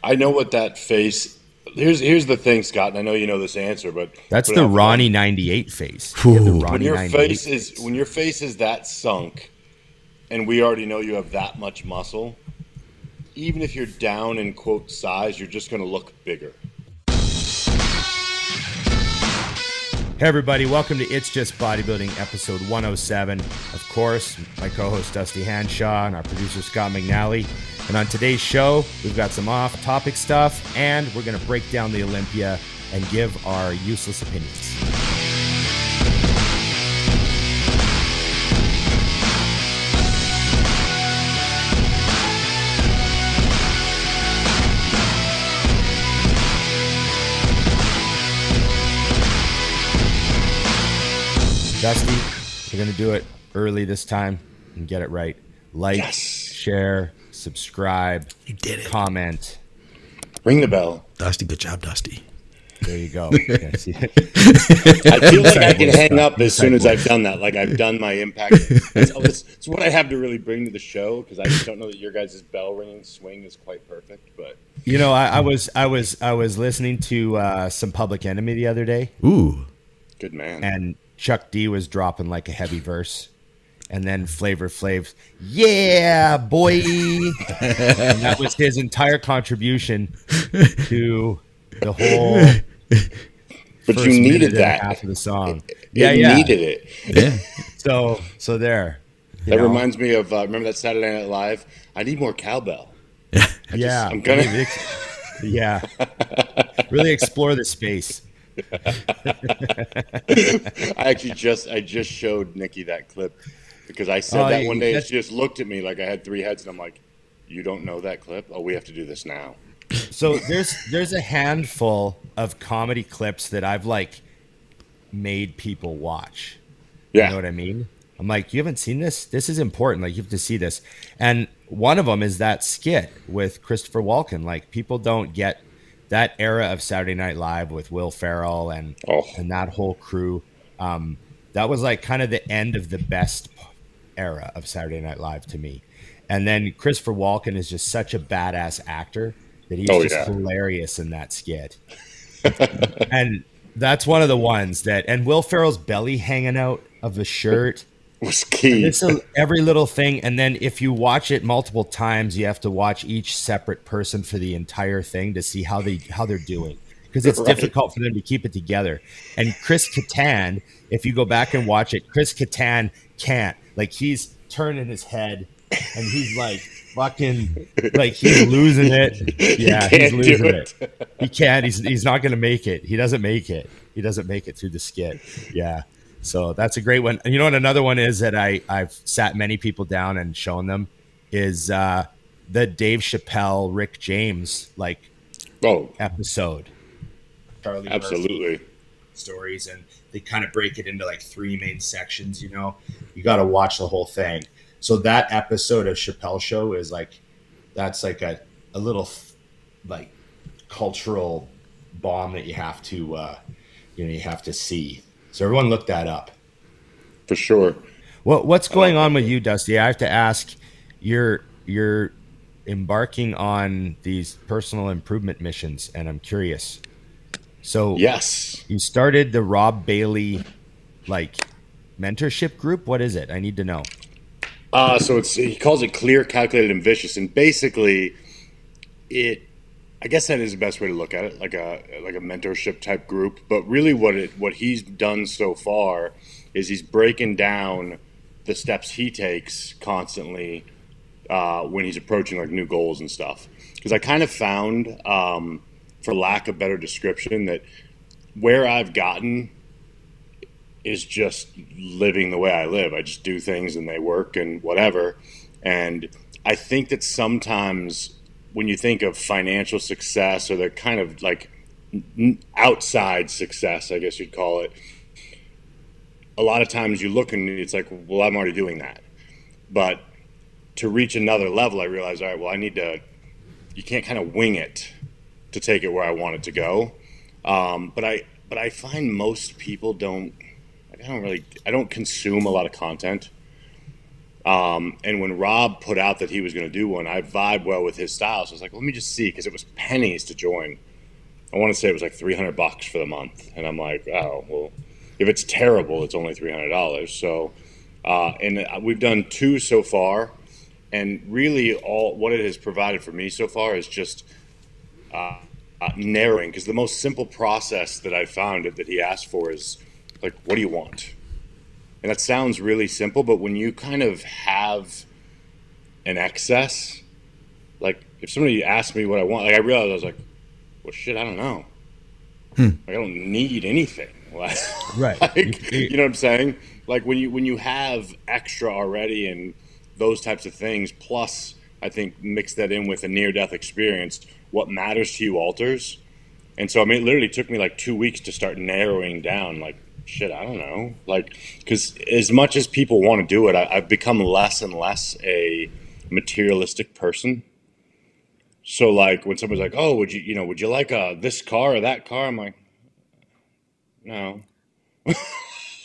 I know what that face. Here's the thing, Scott, and I know you know this answer, but That's the Ronnie 98 face. When your face is that sunk, and we already know you have that much muscle, even if you're down in quote size, you're just going to look bigger. Hey everybody, welcome to It's Just Bodybuilding episode 107. Of course, my co-host Dusty Hanshaw and our producer Scott McNally. And on today's show, we've got some off-topic stuff, and we're going to break down the Olympia and give our useless opinions. Dusty, we're going to do it early this time and get it right. Like, yes. Share, subscribe, you did it. Comment, ring the bell. Dusty, good job, Dusty. There you go. I feel like I can hang up as soon as I've done that. Like I've done my impact. It's what I have to really bring to the show, because I just don't know that your guys' bell ringing swing is quite perfect. But you know, I was listening to some Public Enemy the other day. Ooh, good man. And Chuck D was dropping like a heavy verse. And then Flavor Flav's, yeah, boy. And that was his entire contribution to the whole. But you needed that half of the song. You needed it. Yeah. So there. That reminds me of remember that Saturday Night Live? I need more cowbell. Yeah. I'm gonna. Really explore the space. I just showed Nikki that clip. Because I said that one day, and she just looked at me like I had three heads, and I'm like, "You don't know that clip? Oh, we have to do this now." So there's a handful of comedy clips that I've like made people watch. Yeah, you know what I mean? I'm like, you haven't seen this? This is important. Like, you have to see this. And one of them is that skit with Christopher Walken. Like, people don't get that era of Saturday Night Live with Will Ferrell and that whole crew. That was like kind of the end of the best era of Saturday Night Live to me. And then Christopher Walken is just such a badass actor that he's hilarious in that skit. And that's one of the ones that, and Will Ferrell's belly hanging out of the shirt was key. It's every little thing. And then if you watch it multiple times, you have to watch each separate person for the entire thing to see how they're doing. Because it's difficult for them to keep it together. And Chris Kattan, if you go back and watch it, Chris Kattan can't. Like, he's turning his head, and he's like fucking, like, he's losing it. Yeah, he's losing it. He can't. He's not going to make it. He doesn't make it. He doesn't make it through the skit. Yeah. So that's a great one. And you know what another one is that I've sat many people down and shown them is the Dave Chappelle, Rick James, like, episode. Charlie Absolutely. Murphy stories, and they kind of break it into like three main sections. You know, you got to watch the whole thing. So that episode of Chappelle Show is like, that's like a little like cultural bomb that you have to you have to see. So everyone look that up for sure. What's going on with you, Dusty? I have to ask. You're embarking on these personal improvement missions, and I'm curious. So yes, you started the Rob Bailey like mentorship group. What is it? I need to know. So he calls it Clear, Calculated, and Vicious, and basically, I guess that is the best way to look at it, like a mentorship type group. But really, what he's done so far is he's breaking down the steps he takes constantly when he's approaching like new goals and stuff. Because I kind of found, for lack of better description, that where I've gotten is just living the way I live. I just do things and they work and whatever. And I think that sometimes when you think of financial success or the kind of like outside success, I guess you'd call it, a lot of times you look and it's like, well, I'm already doing that. But to reach another level, I realized, all right, well, you can't kind of wing it to take it where I want it to go. But I find most people I don't consume a lot of content. And when Rob put out that he was going to do one, I vibed well with his style. So I was like, let me just see, because it was pennies to join. I want to say it was like $300 for the month. And I'm like, oh, well, if it's terrible, it's only $300. So, and we've done 2 so far. And really all what it has provided for me so far is just narrowing. Because the most simple process that I found that he asked for is like, what do you want? And that sounds really simple, but when you kind of have an excess, like if somebody asked me what I want, like I realized I was like, well, shit, I don't know. Like, I don't need anything. Right. Like, you know what I'm saying? Like when you have extra already and those types of things, plus I think mix that in with a near-death experience, what matters to you alters. And so I mean, it literally took me like 2 weeks to start narrowing down, like, shit, I don't know. Like, because as much as people want to do it, I've become less and less a materialistic person. So like when somebody's like, oh, would you like this car or that car? I'm like, no.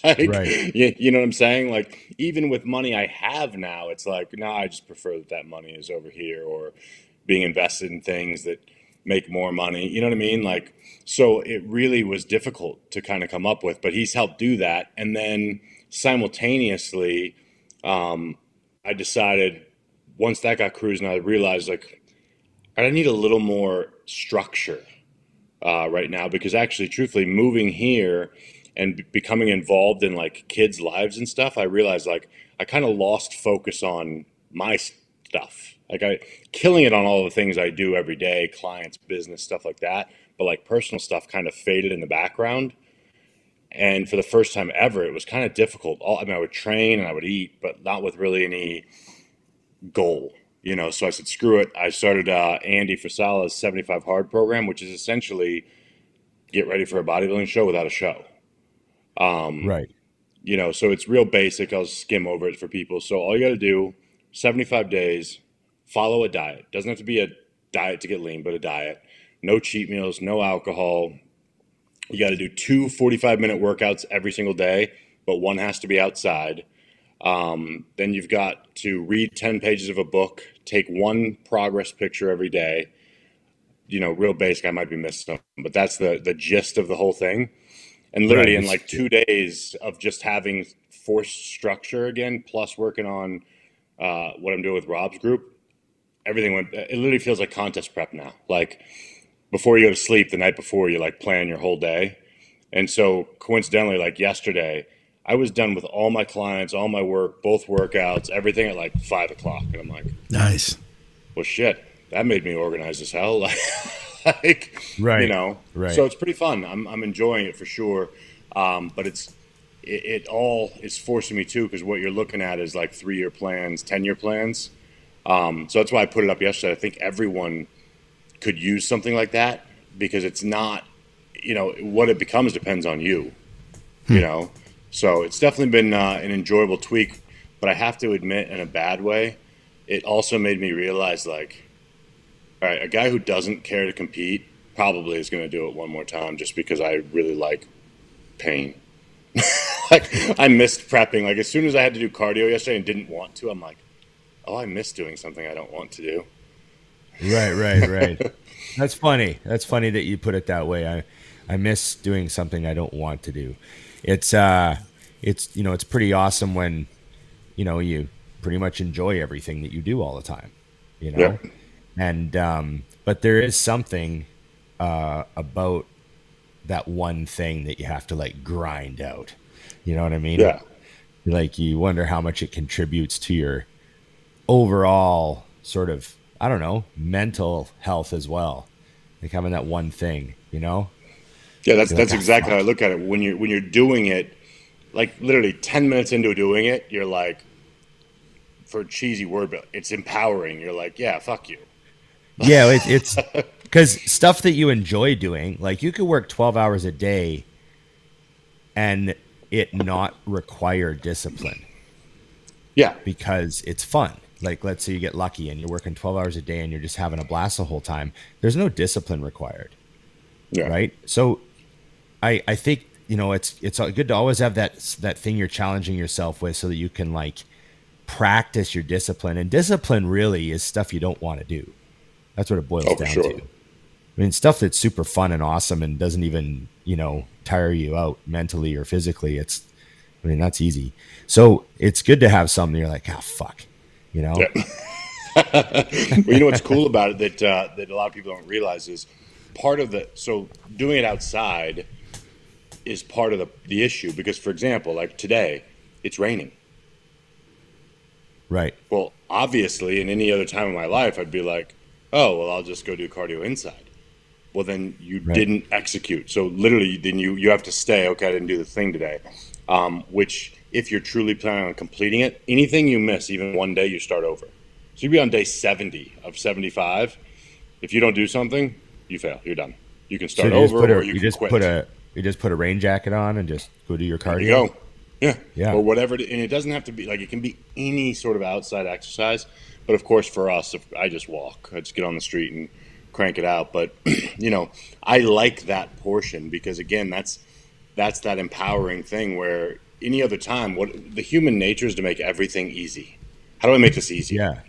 Like, Right. you know what I'm saying? Like, even with money I have now, it's like, no, I just prefer that money is over here or being invested in things that make more money. You know what I mean? Like, so it really was difficult to kind of come up with, but he's helped do that. And then simultaneously, I decided once that got cruising, I realized like I need a little more structure right now because actually, truthfully, moving here and becoming involved in like kids' lives and stuff, I realized like I kind of lost focus on my stuff. Like I killing it on all the things I do every day, clients, business, stuff like that. But like personal stuff kind of faded in the background. And for the first time ever, it was kind of difficult. I mean, I would train and I would eat, but not with really any goal, you know. So I said, screw it. I started Andy Frisala's 75 Hard program, which is essentially get ready for a bodybuilding show without a show. Right. You know, so it's real basic. I'll skim over it for people. So all you got to do, 75 days, follow a diet. Doesn't have to be a diet to get lean, but a diet. No cheat meals, no alcohol. You got to do 2 45-minute workouts every single day, but one has to be outside. Then you've got to read 10 pages of a book, take 1 progress picture every day. You know, real basic. I might be missing something, but that's the gist of the whole thing. And literally Right. in like 2 days of just having forced structure again, plus working on what I'm doing with Rob's group, everything went, it literally feels like contest prep now. Like before you go to sleep, the night before, you like plan your whole day. And so coincidentally, like yesterday, I was done with all my clients, all my work, both workouts, everything at like 5 o'clock. And I'm like, Nice. well, shit, that made me organized as hell. Like, Right. you know, Right. so it's pretty fun. I'm enjoying it for sure. But it all is forcing me to, because what you're looking at is like 3-year plans, 10-year plans. So that's why I put it up yesterday. I think everyone could use something like that because it's not, you know, what it becomes depends on you, you know? So it's definitely been an enjoyable tweak, but I have to admit in a bad way, it also made me realize like, all right, a guy who doesn't care to compete probably is going to do it one more time just because I really like pain. Like I missed prepping. Like as soon as I had to do cardio yesterday and didn't want to, I'm like, oh, I miss doing something I don't want to do. Right. That's funny. That's funny that you put it that way. I miss doing something I don't want to do. It's you know, it's pretty awesome when, you know, you pretty much enjoy everything that you do all the time, you know? Yep. And but there is something about that one thing that you have to like grind out. You know what I mean? Yeah. Like you wonder how much it contributes to your overall sort of, I don't know, mental health as well. Like having that one thing, you know? Yeah, that's You're like, exactly how I fuck. look at it. When you're doing it, like literally 10 minutes into doing it, you're like, for a cheesy word, but it's empowering. You're like, yeah, fuck you. Yeah, it's because stuff that you enjoy doing, like you could work 12 hours a day and it not require discipline Yeah. because it's fun. Like, let's say you get lucky and you're working 12 hours a day and you're just having a blast the whole time. There's no discipline required, Yeah. right? So I think, you know, it's good to always have that thing you're challenging yourself with so that you can like practice your discipline. And discipline really is stuff you don't want to do. That's what it boils down to. I mean, stuff that's super fun and awesome and doesn't even, you know, tire you out mentally or physically. I mean, that's easy. So it's good to have something you're like, oh, fuck, you know? Yeah. Well, you know what's cool about it that a lot of people don't realize is part of so doing it outside is part of the issue. Because, for example, like today, it's raining. Right. Well, obviously, in any other time in my life, I'd be like, oh, well, I'll just go do cardio inside. Well, then you didn't execute. So literally, then you have to stay. Okay, I didn't do the thing today. Which, if you're truly planning on completing it, anything you miss, even one day, you start over. So you'd be on day 70 of 75. If you don't do something, you fail. You're done. You can start over, or you can quit. You just put a rain jacket on and just go do your cardio. There you go. Yeah. Yeah. Or whatever. And it doesn't have to be like, it can be any sort of outside exercise. But of course, for us, if I just walk, I just get on the street and crank it out. But, you know, I like that portion because, again, that's that empowering thing where any other time, what the human nature is to make everything easy. How do I make this easy? Yeah.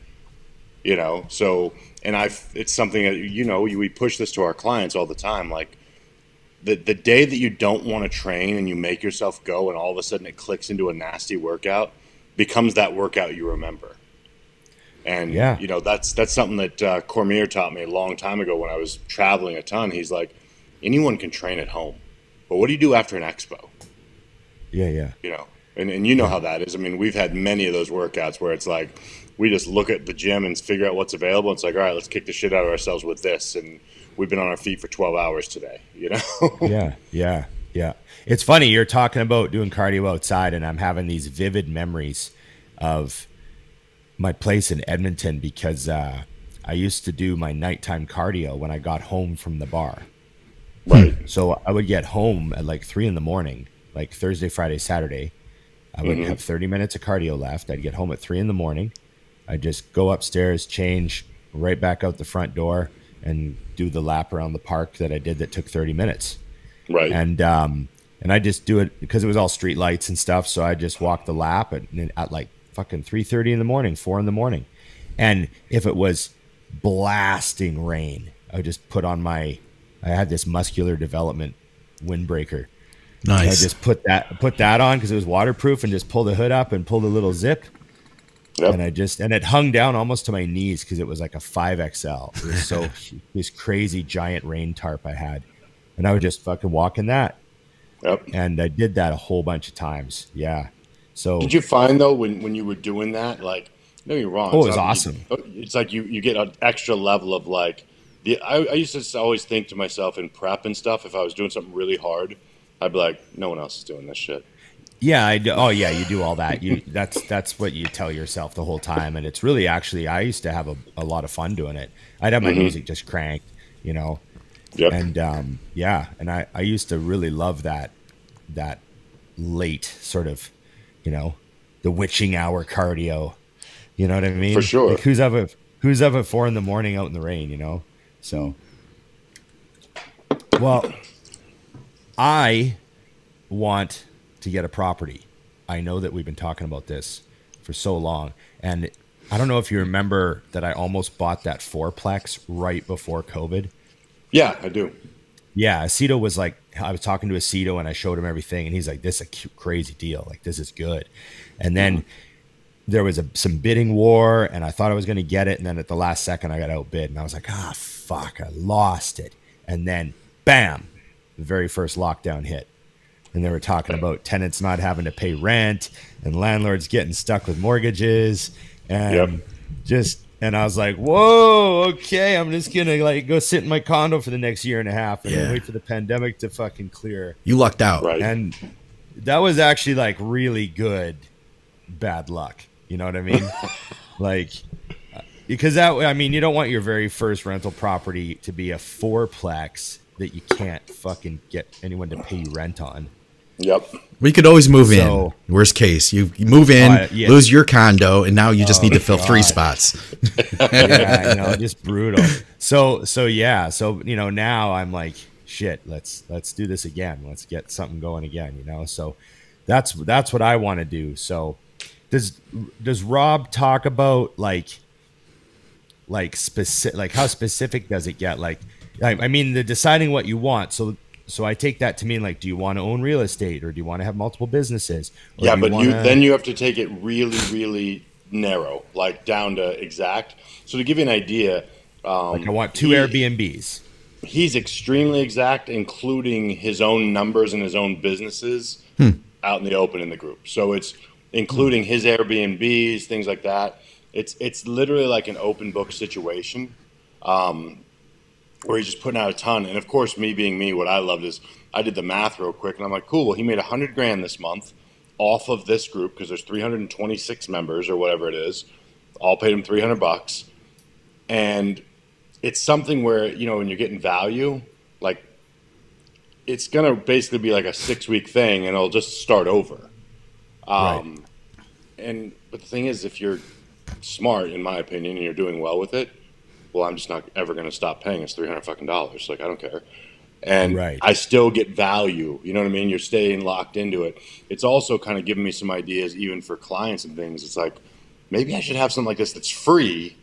You know, so, and it's something that, you know, we push this to our clients all the time. Like, the day that you don't want to train and you make yourself go and all of a sudden it clicks into a nasty workout becomes that workout you remember. And, you know, that's something that Cormier taught me a long time ago when I was traveling a ton. He's like, anyone can train at home, but what do you do after an expo? Yeah, yeah. You know, and you know how that is. I mean, we've had many of those workouts where it's like we just look at the gym and figure out what's available. It's like, all right, let's kick the shit out of ourselves with this. And we've been on our feet for 12 hours today, you know? Yeah. It's funny. You're talking about doing cardio outside, and I'm having these vivid memories of my place in Edmonton because I used to do my nighttime cardio when I got home from the bar. Right. So I would get home at like 3 a.m, like Thursday, Friday, Saturday. I would have 30 minutes of cardio left. I'd get home at 3 a.m. I'd just go upstairs, change, right back out the front door, and do the lap around the park that I did that took 30 minutes. Right. And I just do it because it was all street lights and stuff. So I just walk the lap at like fucking 3:30 in the morning, 4 in the morning. And if it was blasting rain, I would just put on I had this muscular development windbreaker. Nice. And I just put that on because it was waterproof and just pull the hood up and pull the little zip. Yep. And it hung down almost to my knees because it was like a 5XL. It was this crazy giant rain tarp I had. And I would just fucking walk in that. Yep. And I did that a whole bunch of times. Yeah. So did you find though when you were doing that, like, no, you're wrong. Oh, it was awesome. It's like you get an extra level of like I used to always think to myself in prep and stuff, if I was doing something really hard, I'd be like, no one else is doing this shit. Yeah, I do. Oh yeah, you do all that. That's what you tell yourself the whole time, and it's really actually I used to have a lot of fun doing it. I'd have my music just cranked, you know. Yep. And and I used to really love that late sort of, you know, the witching hour cardio. You know what I mean? For sure. Like who's up at 4 a.m. out in the rain, you know? So, well, I want to get a property. I know that we've been talking about this for so long, and I don't know if you remember that I almost bought that fourplex right before COVID. Yeah, I do. Yeah, Aceto was like, I was talking to Aceto and I showed him everything, and he's like, this is a crazy deal. Like, this is good. And then there was some bidding war, and I thought I was going to get it, and then at the last second I got outbid, and I was like, fuck, I lost it. And then, bam, the very first lockdown hit. And they were talking about tenants not having to pay rent and landlords getting stuck with mortgages and and I was like, whoa, okay, I'm just going to like go sit in my condo for the next year and a half and then wait for the pandemic to fucking clear. You lucked out. Right. And that was actually like really good bad luck. You know what I mean? Like, because you don't want your very first rental property to be a fourplex that you can't fucking get anyone to pay you rent on. Yep. We could always move in. Worst case, you move in, lose your condo, and now you just need to fill 3 spots. Yeah, just brutal. So yeah. So, you know, now I'm like, shit, let's do this again. Let's get something going again, you know? So that's what I want to do. So does Rob talk about like specific, like how specific does it get? Like, I mean, the deciding what you want. So I take that to mean like, do you want to own real estate, or do you want to have multiple businesses? Yeah, but then you have to take it really, really narrow, like down to exact. So to give you an idea, like I want 2 Airbnbs. He's extremely exact, including his own numbers and his own businesses out in the open in the group. So it's including his Airbnbs, things like that. It's literally like an open book situation, where he's just putting out a ton. And of course, me being me, what I loved is I did the math real quick, and I'm like, cool. Well, he made $100,000 this month off of this group because there's 326 members or whatever it is. All paid him $300, and it's something where, you know, when you're getting value, like it's gonna basically be like a 6-week thing, and it'll just start over. Right. But the thing is, if you're smart, in my opinion, and you're doing well with it, well, I'm just not ever going to stop paying us $300. Like, I don't care. And I still get value. You know what I mean? You're staying locked into it. It's also kind of giving me some ideas, even for clients and things. It's like, maybe I should have something like this that's free,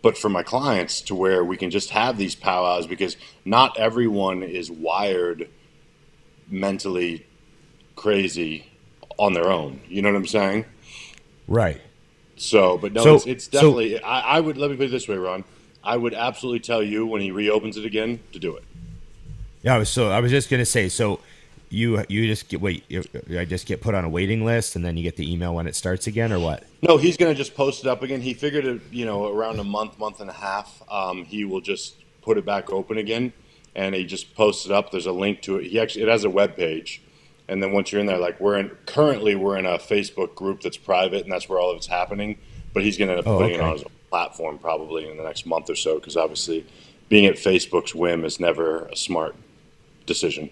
but for my clients, to where we can just have these powwows, because not everyone is wired mentally crazy on their own. You know what I'm saying? Right. So, but no, it's definitely, I would, let me put it this way, Ron. I would absolutely tell you when he reopens it again to do it. Yeah. I was just going to say, so you just get, I just get put on a waiting list, and then you get the email when it starts again, or what? No, he's going to just post it up again. He figured it, you know, around a month and a half, he will just put it back open again, and he just posts it up. There's a link to it. It has a web page. And then once you're in there, like currently we're in a Facebook group that's private, and that's where all of it's happening. But he's going to end up putting it on his own platform probably in the next month or so, because obviously being at Facebook's whim is never a smart decision.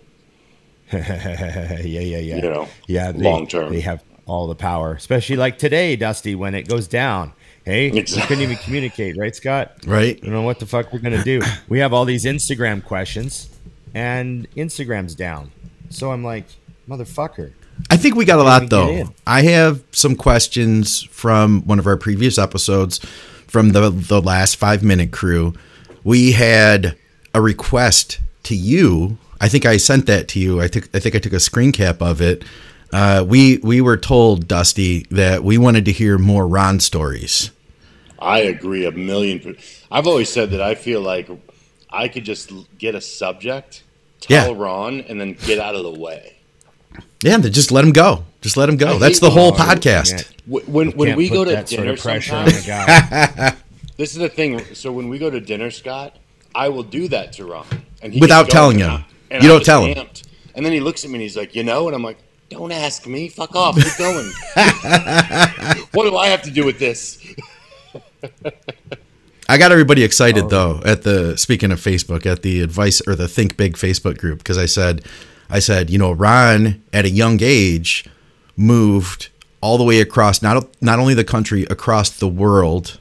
Yeah. You know, Long term. They have all the power, especially like today, Dusty, when it goes down. Hey, we couldn't even communicate, right, Scott? Right. I don't know what the fuck we're going to do. We have all these Instagram questions, and Instagram's down. So I'm like, motherfucker. I think we got a lot, though. I have some questions from one of our previous episodes from the last 5-minute crew. We had a request to you. I think I sent that to you. I think I took a screen cap of it. We were told, Dusty, that we wanted to hear more Ron stories. I agree 1,000,000%. I've always said that I feel like I could just get a subject, tell Ron, and then get out of the way. Yeah, just let him go. Just let him go. That's the whole podcast. When we go to dinner sometimes, this is the thing. So when we go to dinner, Scott, I will do that to Ron. And he without telling him. You don't tell him. And then he looks at me and he's like, you know? And I'm like, don't ask me. Fuck off. Keep going. What do I have to do with this? I got everybody excited, though, speaking of Facebook, at the advice or the Think Big Facebook group, because I said, you know, Ron at a young age moved all the way across not only the country, across the world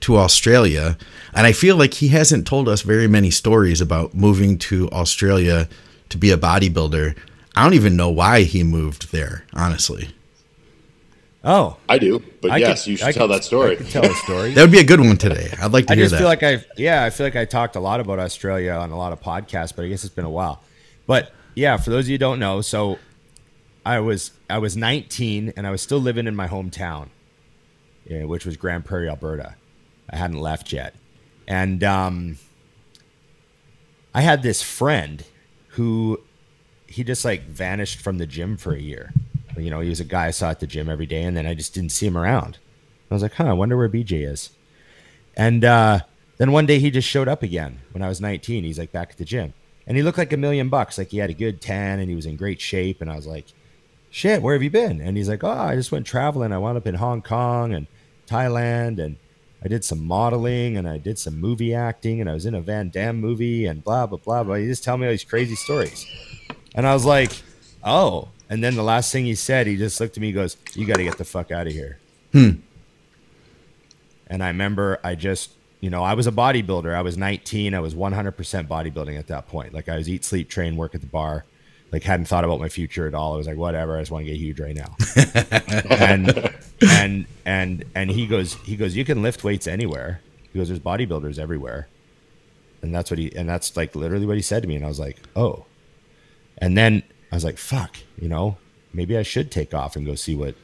to Australia. And I feel like he hasn't told us very many stories about moving to Australia to be a bodybuilder. I don't even know why he moved there, honestly. Oh, I do, but you should tell that story. I could tell a story. That would be a good one today. I'd like to hear that. I feel like I talked a lot about Australia on a lot of podcasts, but I guess it's been a while. But yeah, for those of you who don't know, so I was 19 and I was still living in my hometown, which was Grand Prairie, Alberta. I hadn't left yet. And I had this friend who he just like vanished from the gym for a year. You know, he was a guy I saw at the gym every day, and then I just didn't see him around. I was like, I wonder where BJ is. And then one day he just showed up again when I was 19. He's like back at the gym. And he looked like $1,000,000. Like he had a good tan and he was in great shape. And I was like, shit, where have you been? And he's like, I just went traveling. I wound up in Hong Kong and Thailand, and I did some modeling, and I did some movie acting, and I was in a Van Damme movie, and blah, blah, blah, blah. He just tell me all these crazy stories. And I was like, oh. And then the last thing he said, he just looked at me and goes, you got to get the fuck out of here. And I remember I just, you know, I was a bodybuilder. I was 19. I was 100% bodybuilding at that point. Like I was eat, sleep, train, work at the bar. Like hadn't thought about my future at all. I was like, whatever, I just want to get huge right now. and he goes, you can lift weights anywhere. He goes, there's bodybuilders everywhere. And that's like literally what he said to me. And I was like, oh. And then I was like, fuck, maybe I should take off and go see what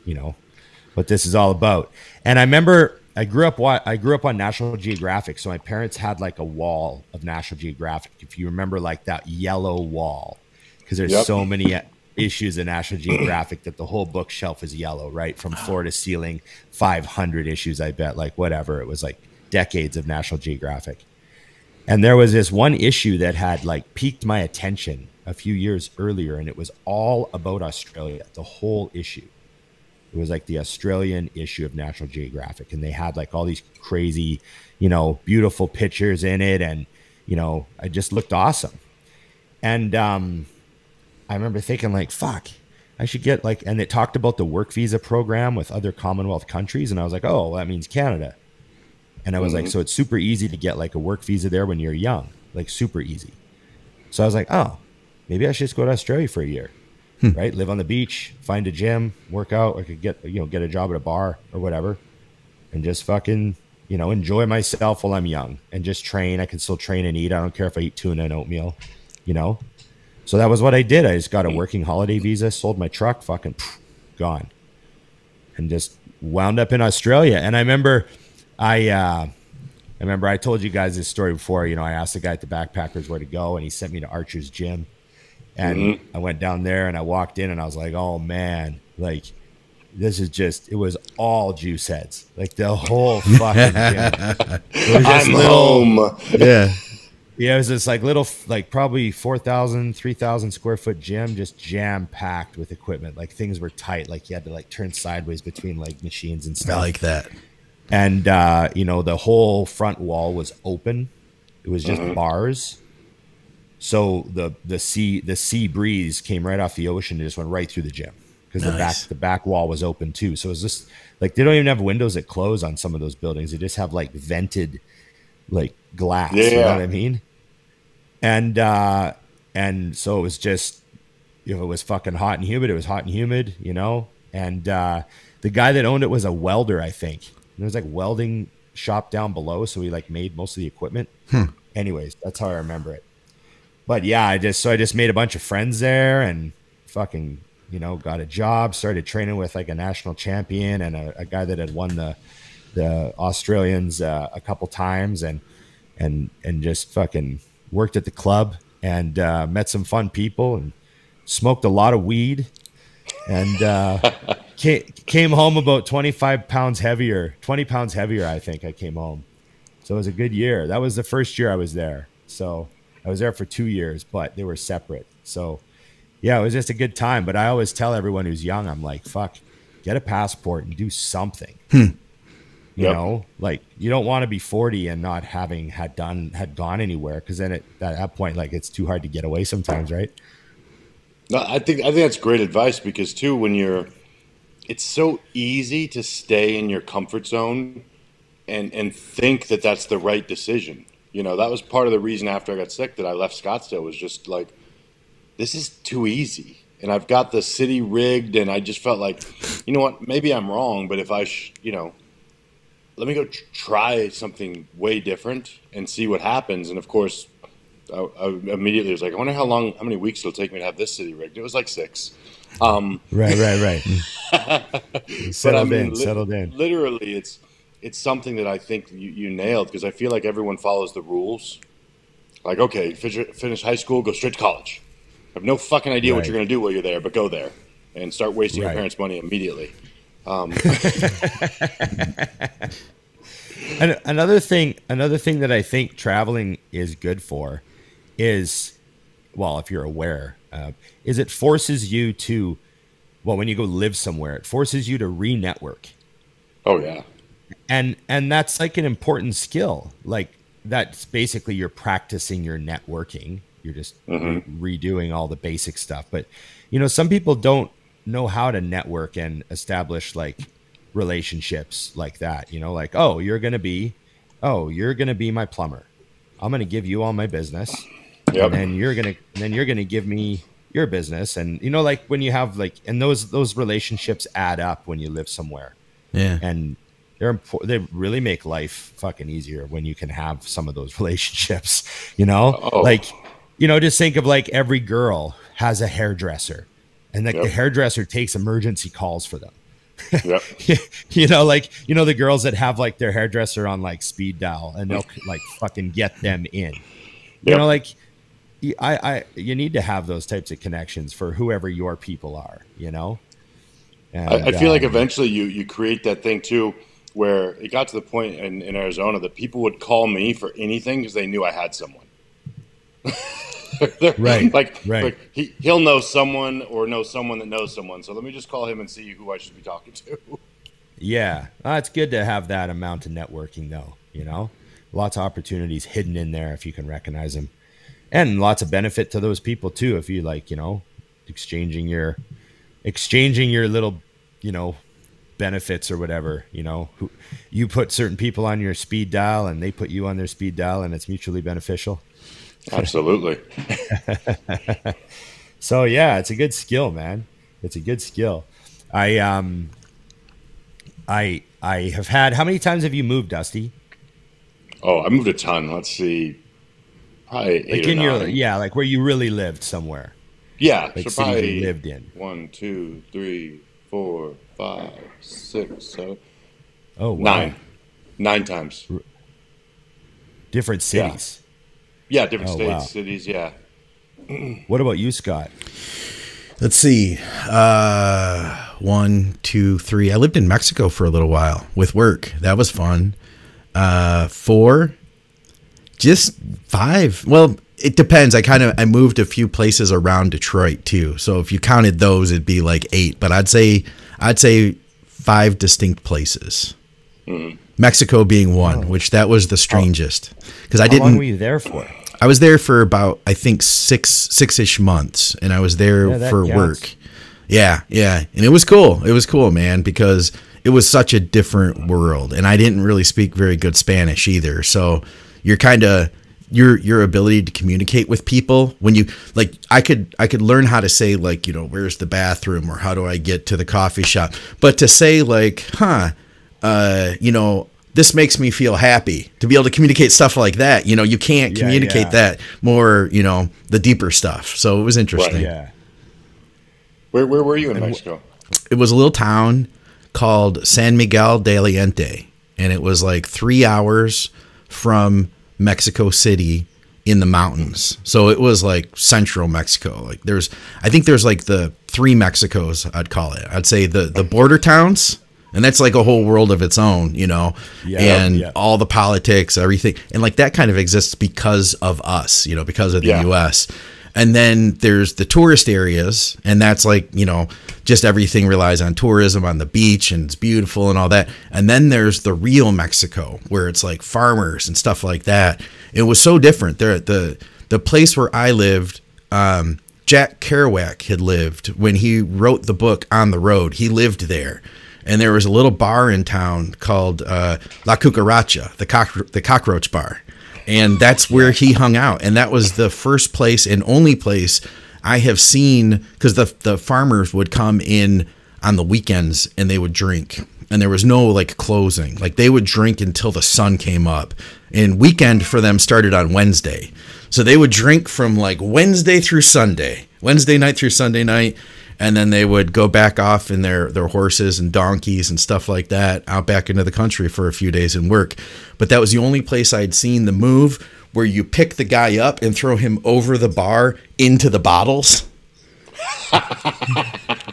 this is all about. And I remember I grew up on National Geographic. So my parents had like a wall of National Geographic. If you remember, like that yellow wall, because there's so many issues in National Geographic that the whole bookshelf is yellow, right? From floor to ceiling, 500 issues, I bet, like whatever. It was like decades of National Geographic. And there was this one issue that had like piqued my attention a few years earlier, and it was all about Australia, the whole issue. It was like the Australian issue of National Geographic, and they had like all these crazy, beautiful pictures in it, and I just looked awesome. And I remember thinking like, fuck, I should get like, and it talked about the work visa program with other Commonwealth countries. And I was like, oh, well, that means Canada. And I was like, so it's super easy to get like a work visa there when you're young, like super easy. So I was like, oh, maybe I should just go to Australia for a year, right? Live on the beach, find a gym, work out. I could get a job at a bar or whatever, and just fucking, enjoy myself while I'm young and just train. I can still train and eat. I don't care if I eat tuna and oatmeal, So that was what I did. I just got a working holiday visa, sold my truck, fucking gone, and just wound up in Australia. And I remember I told you guys this story before. I asked the guy at the Backpackers where to go, and he sent me to Archer's gym. And I went down there and I walked in and I was like, oh man, like this is just, it was all juice heads, like the whole fucking gym. It was just home. Yeah. Yeah, it was this like little, like probably 4,000, 3,000 square foot gym, just jam packed with equipment. Like things were tight. Like you had to like turn sideways between like machines and stuff. I like that. And, the whole front wall was open. It was just bars. So the sea breeze came right off the ocean and just went right through the gym because the back wall was open too. So it was just like, they don't even have windows that close on some of those buildings. They just have like vented, like glass, you know what I mean? And so it was just, if it was fucking hot and humid, it was hot and humid, and the guy that owned it was a welder, I think. And there was like welding shop down below, so he like made most of the equipment. Anyways, that's how I remember it. But yeah, I just made a bunch of friends there and fucking, got a job, started training with like a national champion and a guy that had won the Australians a couple times, and just fucking worked at the club and met some fun people and smoked a lot of weed and came home about 20 pounds heavier, I think I came home. So it was a good year. That was the first year I was there. So I was there for 2 years, but they were separate. So yeah, it was just a good time. But I always tell everyone who's young, I'm like, fuck, get a passport and do something. You know, like you don't want to be 40 and not having had gone anywhere, because then at that point, like it's too hard to get away sometimes, right? No, I think that's great advice, because too, it's so easy to stay in your comfort zone and think that that's the right decision. That was part of the reason after I got sick that I left Scottsdale, was just like, this is too easy. And I've got the city rigged, and I just felt like, you know what, maybe I'm wrong, but if I, let me go try something way different and see what happens. And of course, I immediately was like, I wonder how many weeks it'll take me to have this city rigged. It was like 6. Right. Settled in. Literally, it's something that I think you nailed, because I feel like everyone follows the rules. Like, okay, finish high school, go straight to college. I have no fucking idea what you're going to do while you're there, but go there and start wasting your parents' money immediately. And another thing that I think traveling is good for is, well, if you're aware, is it forces you to, well, when you go live somewhere, it forces you to re-network. Oh yeah. And that's like an important skill. Like that's basically you're practicing your networking. You're just redoing all the basic stuff. But, some people don't know how to network and establish like relationships like that, like, oh, you're going to be my plumber. I'm going to give you all my business. Yep. And then you're going to give me, your business. And, you know, like when you have like, and those relationships add up when you live somewhere. Yeah. And they really make life fucking easier when you can have some of those relationships, you know, like, you know, just think of like every girl has a hairdresser, and like the hairdresser takes emergency calls for them. You know, like, you know, the girls that have like their hairdresser on like speed dial, and they'll like fucking get them in, you know, like you need to have those types of connections for whoever your people are, you know. And I feel like eventually you create that thing too, where it got to the point in Arizona that people would call me for anything because they knew I had someone. Like he'll know someone or know someone that knows someone. So let me just call him and see who I should be talking to. Yeah, it's good to have that amount of networking, though. You know, lots of opportunities hidden in there if you can recognize them, and lots of benefit to those people too. If you like, you know, exchanging your little, you know, benefits or whatever. You know, you put certain people on your speed dial, and they put you on their speed dial, and it's mutually beneficial. Absolutely. So yeah, it's a good skill, man. It's a good skill. I have had, how many times have you moved, Dusty? Oh, I moved a ton. Let's see. Probably like 8 or 9. Yeah, like where you really lived somewhere. Yeah. Like so cities you lived in. 1, 2, 3, 4, 5, 6, 7. Oh, wow. 9 times. Different cities. Yeah, different states, cities, yeah. What about you, Scott? Let's see. 1, 2, 3. I lived in Mexico for a little while with work. That was fun. 4. Just 5. Well, it depends. I moved a few places around Detroit too. So if you counted those, it'd be like 8. But I'd say 5 distinct places. Mm-hmm. Mexico being one, which that was the strangest because I didn't. How long were you there for? I was there for about, I think, six-ish months, and I was there for work. Yeah, and it was cool. It was cool, man, because it was such a different world, and I didn't really speak very good Spanish either. So you're kind of your ability to communicate with people when you like, I could learn how to say like, you know, where's the bathroom or how do I get to the coffee shop, but to say like, you know, this makes me feel happy, to be able to communicate stuff like that. You know, you can't communicate that more, you know, the deeper stuff. So it was interesting. Right, yeah. Where were you in Mexico? It was a little town called San Miguel de Allende, and it was like 3 hours from Mexico City in the mountains. So it was like central Mexico. Like I think there's like the 3 Mexicos, I'd call it. I'd say the border towns. And that's like a whole world of its own, you know, all the politics, everything. And like that kind of exists because of us, you know, because of the U.S. And then there's the tourist areas. And that's like, you know, just everything relies on tourism on the beach and it's beautiful and all that. And then there's the real Mexico where it's like farmers and stuff like that. It was so different. There at the place where I lived, Jack Kerouac had lived when he wrote the book On the Road. He lived there. And there was a little bar in town called La Cucaracha, the cockroach bar. And that's where he hung out. And that was the first place and only place I have seen, because the farmers would come in on the weekends and they would drink. And there was no like closing. Like they would drink until the sun came up. And weekend for them started on Wednesday. So they would drink from like Wednesday through Sunday, Wednesday night through Sunday night. And then they would go back off in their horses and donkeys and stuff like that out back into the country for a few days and work. But that was the only place I'd seen the move where you pick the guy up and throw him over the bar into the bottles.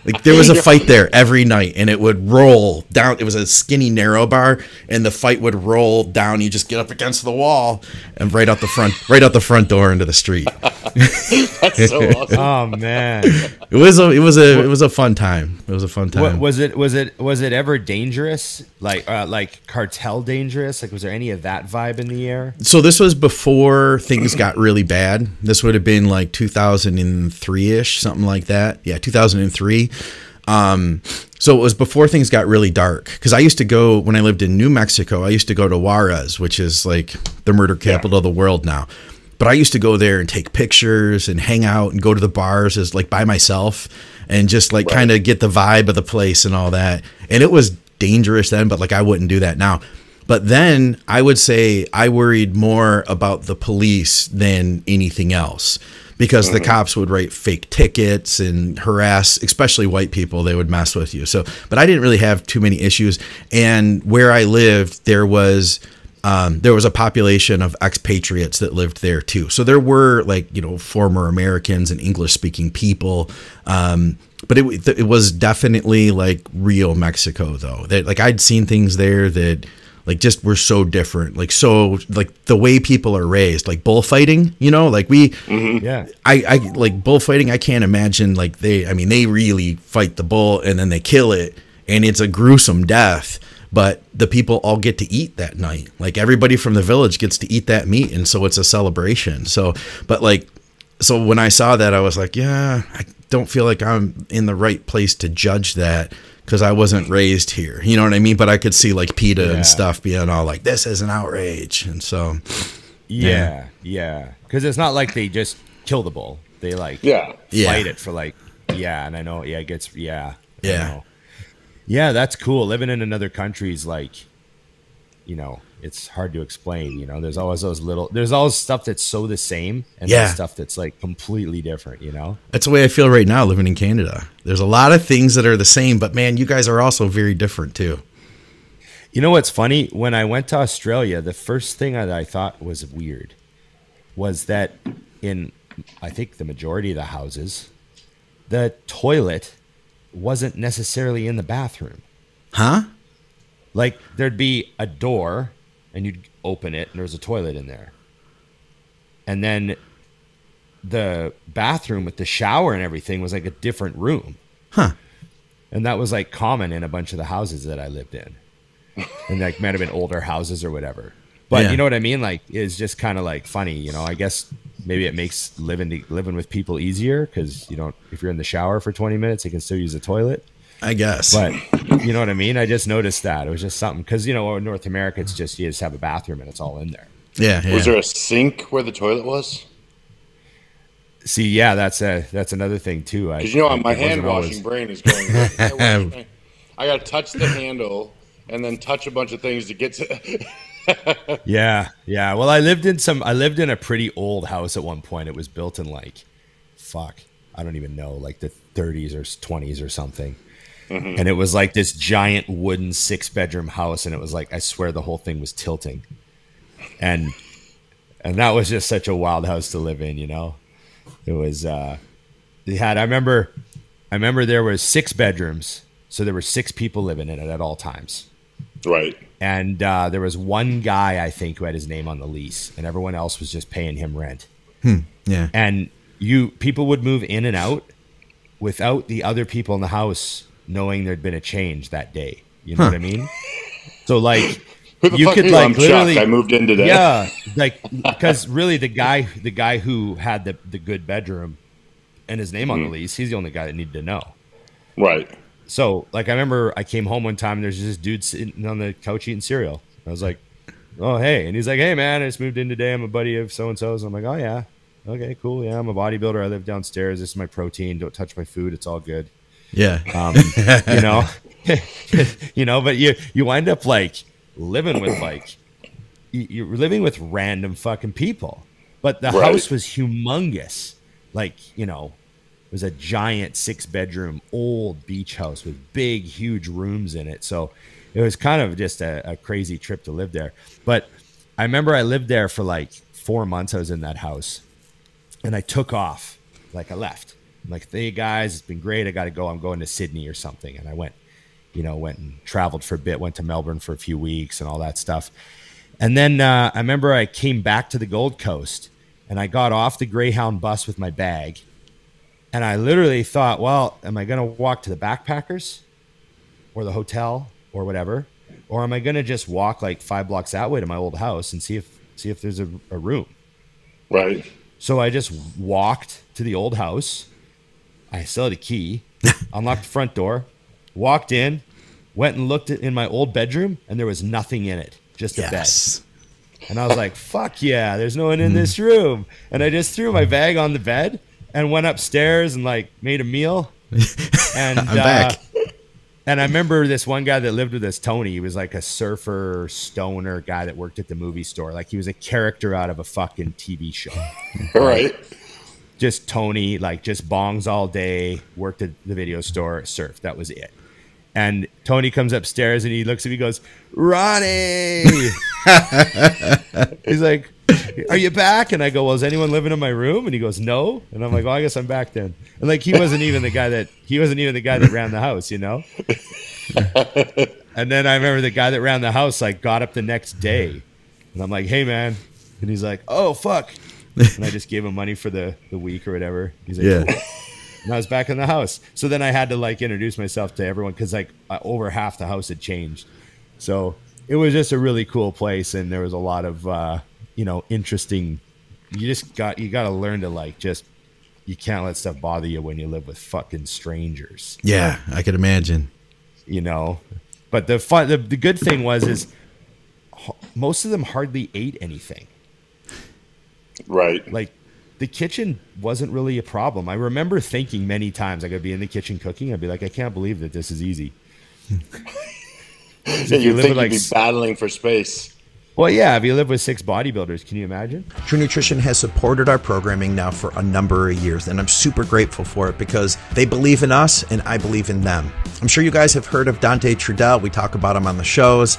Like there was a fight there every night and it would roll down. It was a skinny, narrow bar and the fight would roll down. You just get up against the wall and right out the front door into the street. That's so awesome. Oh man. It was a fun time. It was a fun time. Was it ever dangerous? Like cartel dangerous? Like was there any of that vibe in the air? So this was before things got really bad. This would have been like 2003-ish, something like that. Yeah, 2003. So it was before things got really dark. Because I used to go, when I lived in New Mexico, I used to go to Juarez, which is like the murder capital of the world now. But I used to go there and take pictures and hang out and go to the bars as like by myself and just like kind of get the vibe of the place and all that. And it was dangerous then, but like I wouldn't do that now. But then I would say I worried more about the police than anything else, because the cops would write fake tickets and harass, especially white people. They would mess with you. So, but I didn't really have too many issues. And where I lived, there was a population of expatriates that lived there too. So there were like, you know, former Americans and English speaking people. But it was definitely like real Mexico though. That like I'd seen things there that like just were so different, like so like the way people are raised, like bullfighting, you know, like I like bullfighting. I can't imagine like they really fight the bull and then they kill it and it's a gruesome death, but the people all get to eat that night. Like everybody from the village gets to eat that meat. And so it's a celebration. So, but like, so when I saw that, I was like, yeah, I don't feel like I'm in the right place to judge that, because I wasn't raised here, you know what I mean? But I could see like PETA and stuff being all like, this is an outrage. And so, yeah. Because it's not like they just kill the bull. They like fight it for like, and I know, it gets, I know. Yeah, that's cool. Living in another country is like, you know, it's hard to explain. You know, there's always there's always stuff that's so the same, and there's stuff that's like completely different, you know? That's the way I feel right now living in Canada. There's a lot of things that are the same, but man, you guys are also very different too. You know what's funny? When I went to Australia, the first thing that I thought was weird was that in, I think, the majority of the houses, the toilet wasn't necessarily in the bathroom. Huh? Like there'd be a door and you'd open it and there's a toilet in there. And then the bathroom with the shower and everything was like a different room. Huh. And that was like common in a bunch of the houses that I lived in. And like might have been older houses or whatever. But you know what I mean? Like it's just kind of like funny, you know, I guess maybe it makes living with people easier, because you don't, if you're in the shower for 20 minutes, you can still use the toilet, I guess. But you know what I mean? I just noticed that. It was just something, because, you know, in North America, it's just, you just have a bathroom and it's all in there. Yeah. Was there a sink where the toilet was? See, yeah, that's another thing too. Because, you know, my hand washing brain is going, I got to touch the handle and then touch a bunch of things to get to. Yeah. Well, I lived in a pretty old house at one point. It was built in like, I don't even know, like the 30s or 20s or something. Mm-hmm. And it was like this giant wooden 6-bedroom house. And it was like, I swear the whole thing was tilting. And that was just such a wild house to live in, you know? It was, I remember there was 6 bedrooms. So there were 6 people living in it at all times. Right. And there was one guy, I think, who had his name on the lease, and everyone else was just paying him rent. Yeah. And people would move in and out without the other people in the house knowing there'd been a change that day. You know what I mean? So like, you could like literally, I moved in today. Yeah, like, because really the guy who had the good bedroom and his name on the lease, he's the only guy that needed to know. Right. So, like, I remember I came home one time and there's this dude sitting on the couch eating cereal. I was like, oh, hey. And he's like, hey, man, I just moved in today. I'm a buddy of so-and-so's. I'm like, oh, yeah. Okay, cool. Yeah, I'm a bodybuilder. I live downstairs. This is my protein. Don't touch my food. It's all good. Yeah. You know, but you wind up, like, living with, like, you're living with random fucking people. But the house was humongous. Like, you know. It was a giant 6-bedroom old beach house with big, huge rooms in it. So it was kind of just a crazy trip to live there. But I remember I lived there for like 4 months. I was in that house and I took off. Like I left. I'm like, hey guys, it's been great. I got to go. I'm going to Sydney or something. And I went and traveled for a bit, went to Melbourne for a few weeks and all that stuff. And then I remember I came back to the Gold Coast and I got off the Greyhound bus with my bag. And I literally thought, well, am I going to walk to the Backpackers or the hotel or whatever? Or am I going to just walk like 5 blocks that way to my old house and see if there's a room? Right. So I just walked to the old house. I still had a key, unlocked the front door, walked in, went and looked in my old bedroom, and there was nothing in it, just a bed. And I was like, fuck yeah, there's no one in this room. And I just threw my bag on the bed and went upstairs and like made a meal. And I'm back. And I remember this one guy that lived with us, Tony. He was like a surfer, stoner guy that worked at the movie store. Like he was a character out of a fucking TV show. Right. Just Tony, like just bongs all day, worked at the video store, surfed. That was it. And Tony comes upstairs and he looks at me and goes, Ronnie. He's like, are you back? And I go, well, is anyone living in my room? And he goes, no. And I'm like, well, I guess I'm back then. And like, he wasn't even the guy that ran the house, you know? And then I remember the guy that ran the house, like got up the next day and I'm like, hey man. And he's like, oh, fuck. And I just gave him money for the week or whatever. He's like, Yeah. cool. And I was back in the house. So then I had to like introduce myself to everyone because like over half the house had changed. So it was just a really cool place. And there was a lot of, interesting, you got to learn to like, just, you can't let stuff bother you when you live with fucking strangers. Yeah, I could imagine. But the good thing is most of them hardly ate anything. Right. Like, the kitchen wasn't really a problem. I remember thinking many times, like I'd be in the kitchen cooking, I'd be like, I can't believe that this is easy. Yeah, you'd think you'd be battling for space. Well, yeah, if you live with 6 bodybuilders, can you imagine? True Nutrition has supported our programming now for a number of years, and I'm super grateful for it because they believe in us and I believe in them. I'm sure you guys have heard of Dante Trudell. We talk about him on the shows.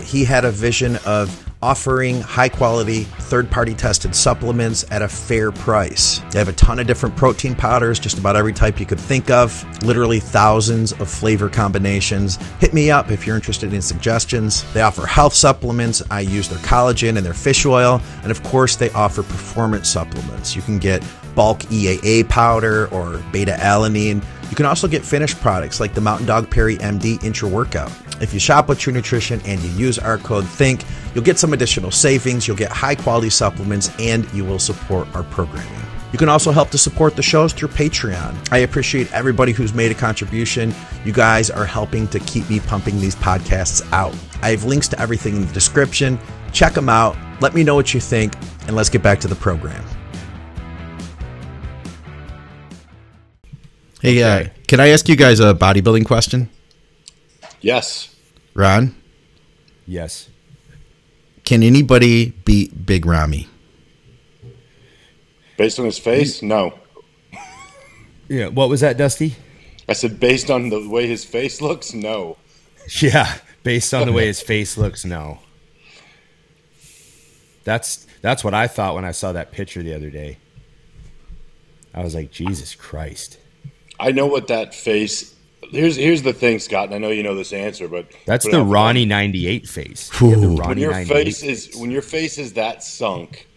He had a vision of offering high-quality, third-party tested supplements at a fair price. They have a ton of different protein powders, just about every type you could think of, literally thousands of flavor combinations. Hit me up if you're interested in suggestions. They offer health supplements. I use their collagen and their fish oil, and of course, they offer performance supplements. You can get bulk EAA powder or beta-alanine. You can also get finished products like the Mountain Dog Perry MD Intra-Workout. If you shop with True Nutrition and you use our code THINK, you'll get some additional savings, you'll get high-quality supplements, and you will support our programming. You can also help to support the shows through Patreon. I appreciate everybody who's made a contribution. You guys are helping to keep me pumping these podcasts out. I have links to everything in the description. Check them out. Let me know what you think, and let's get back to the program. Hey, can I ask you guys a bodybuilding question? Yes. Ron? Yes. Can anybody beat Big Ramy? Based on his face? No. Yeah. What was that, Dusty? I said based on the way his face looks? No. Yeah. Based on the way his face looks, no. That's what I thought when I saw that picture the other day. I was like, Jesus Christ. I know what that face. Here's the thing, Scott, and I know you know this answer, but that's the Ronnie 98 face. When your face is that sunk,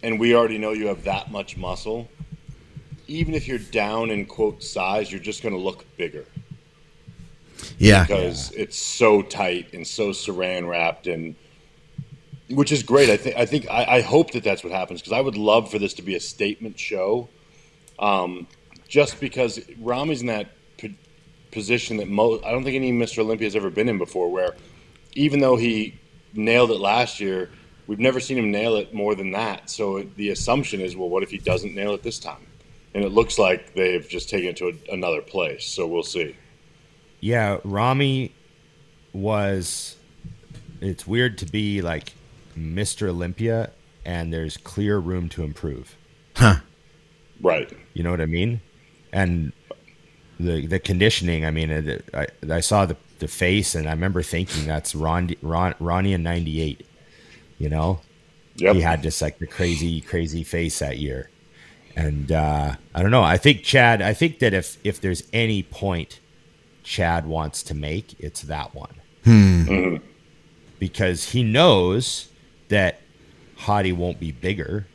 and we already know you have that much muscle, even if you're down in quote size, you're just going to look bigger. Yeah, because it's so tight and so saran wrapped, and which is great. I hope that that's what happens because I would love for this to be a statement show. Just because Ramy's in that position that I don't think any Mr. Olympia has ever been in before, where even though he nailed it last year, we've never seen him nail it more than that. So the assumption is, well, what if he doesn't nail it this time? And it looks like they've just taken it to another place. So we'll see. Yeah, Ramy it's weird to be like Mr. Olympia and there's clear room to improve. Huh. Right. You know what I mean? And the conditioning, I mean, I saw the face and I remember thinking that's Ronnie in 98, you know? Yep. He had just like the crazy face that year. And I don't know. I think that if there's any point Chad wants to make, it's that one. Mm-hmm. Because he knows that Hottie won't be bigger.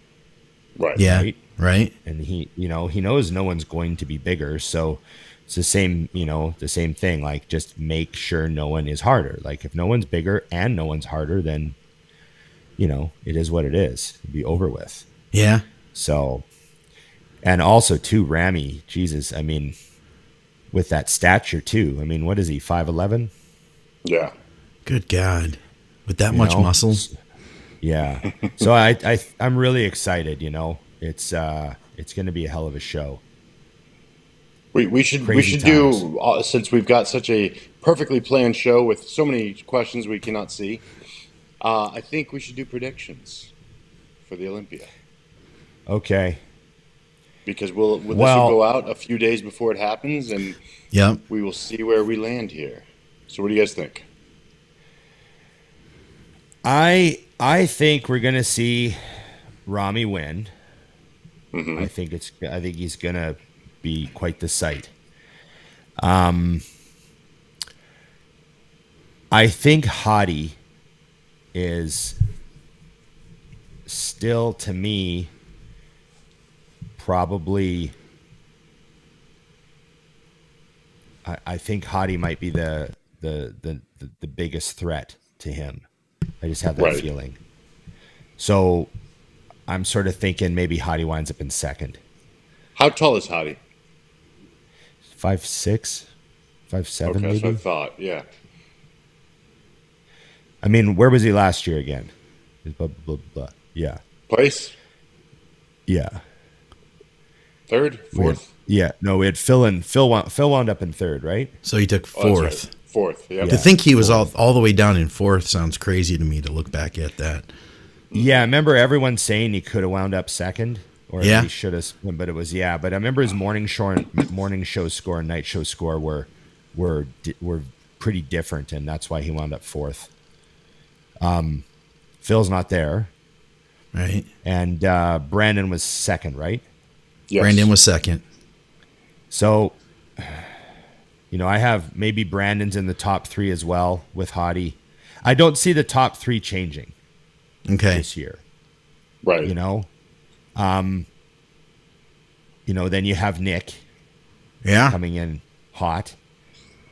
Right. Yeah. Right. And he knows no one's going to be bigger. So it's the same thing. Like, just make sure no one is harder. Like, if no one's bigger and no one's harder, then, it is what it is. It'd be over with. Yeah. So, and also too, Ramy, Jesus, I mean, with that stature too. I mean, what is he, 5'11"? Yeah. Good God. With that much muscle? Yeah. So I'm really excited. You know, it's going to be a hell of a show. We should do, since we've got such a perfectly planned show with so many questions we cannot see. I think we should do predictions for the Olympia. Okay. Because this will go out a few days before it happens, and we will see where we land here. So what do you guys think? I think we're gonna see Ramy win. I think he's gonna be quite the sight. I think Hottie is still, to me, probably. I think Hottie might be the biggest threat to him. I just have that feeling. So I'm sort of thinking maybe Hottie winds up in second. How tall is Hottie? 5'6", 5'7", okay, maybe. That's what I thought. Yeah. I mean, where was he last year again? Blah, blah, blah. Yeah. Place? Yeah. Third? Fourth? No, we had Phil wound up in third, right? So he took fourth. Oh, that's right. Fourth, yeah. To think he was all the way down in fourth sounds crazy to me, to look back at that. Yeah, I remember everyone saying he could have wound up second, or he should have, but it was But I remember his morning show score and night show score were pretty different, and that's why he wound up fourth. Phil's not there, right? And Brandon was second, right? Yes. Brandon was second. So, you know, I have maybe Brandon's in the top three as well with Hottie. I don't see the top three changing. This year, right? You know, then you have Nick, coming in hot,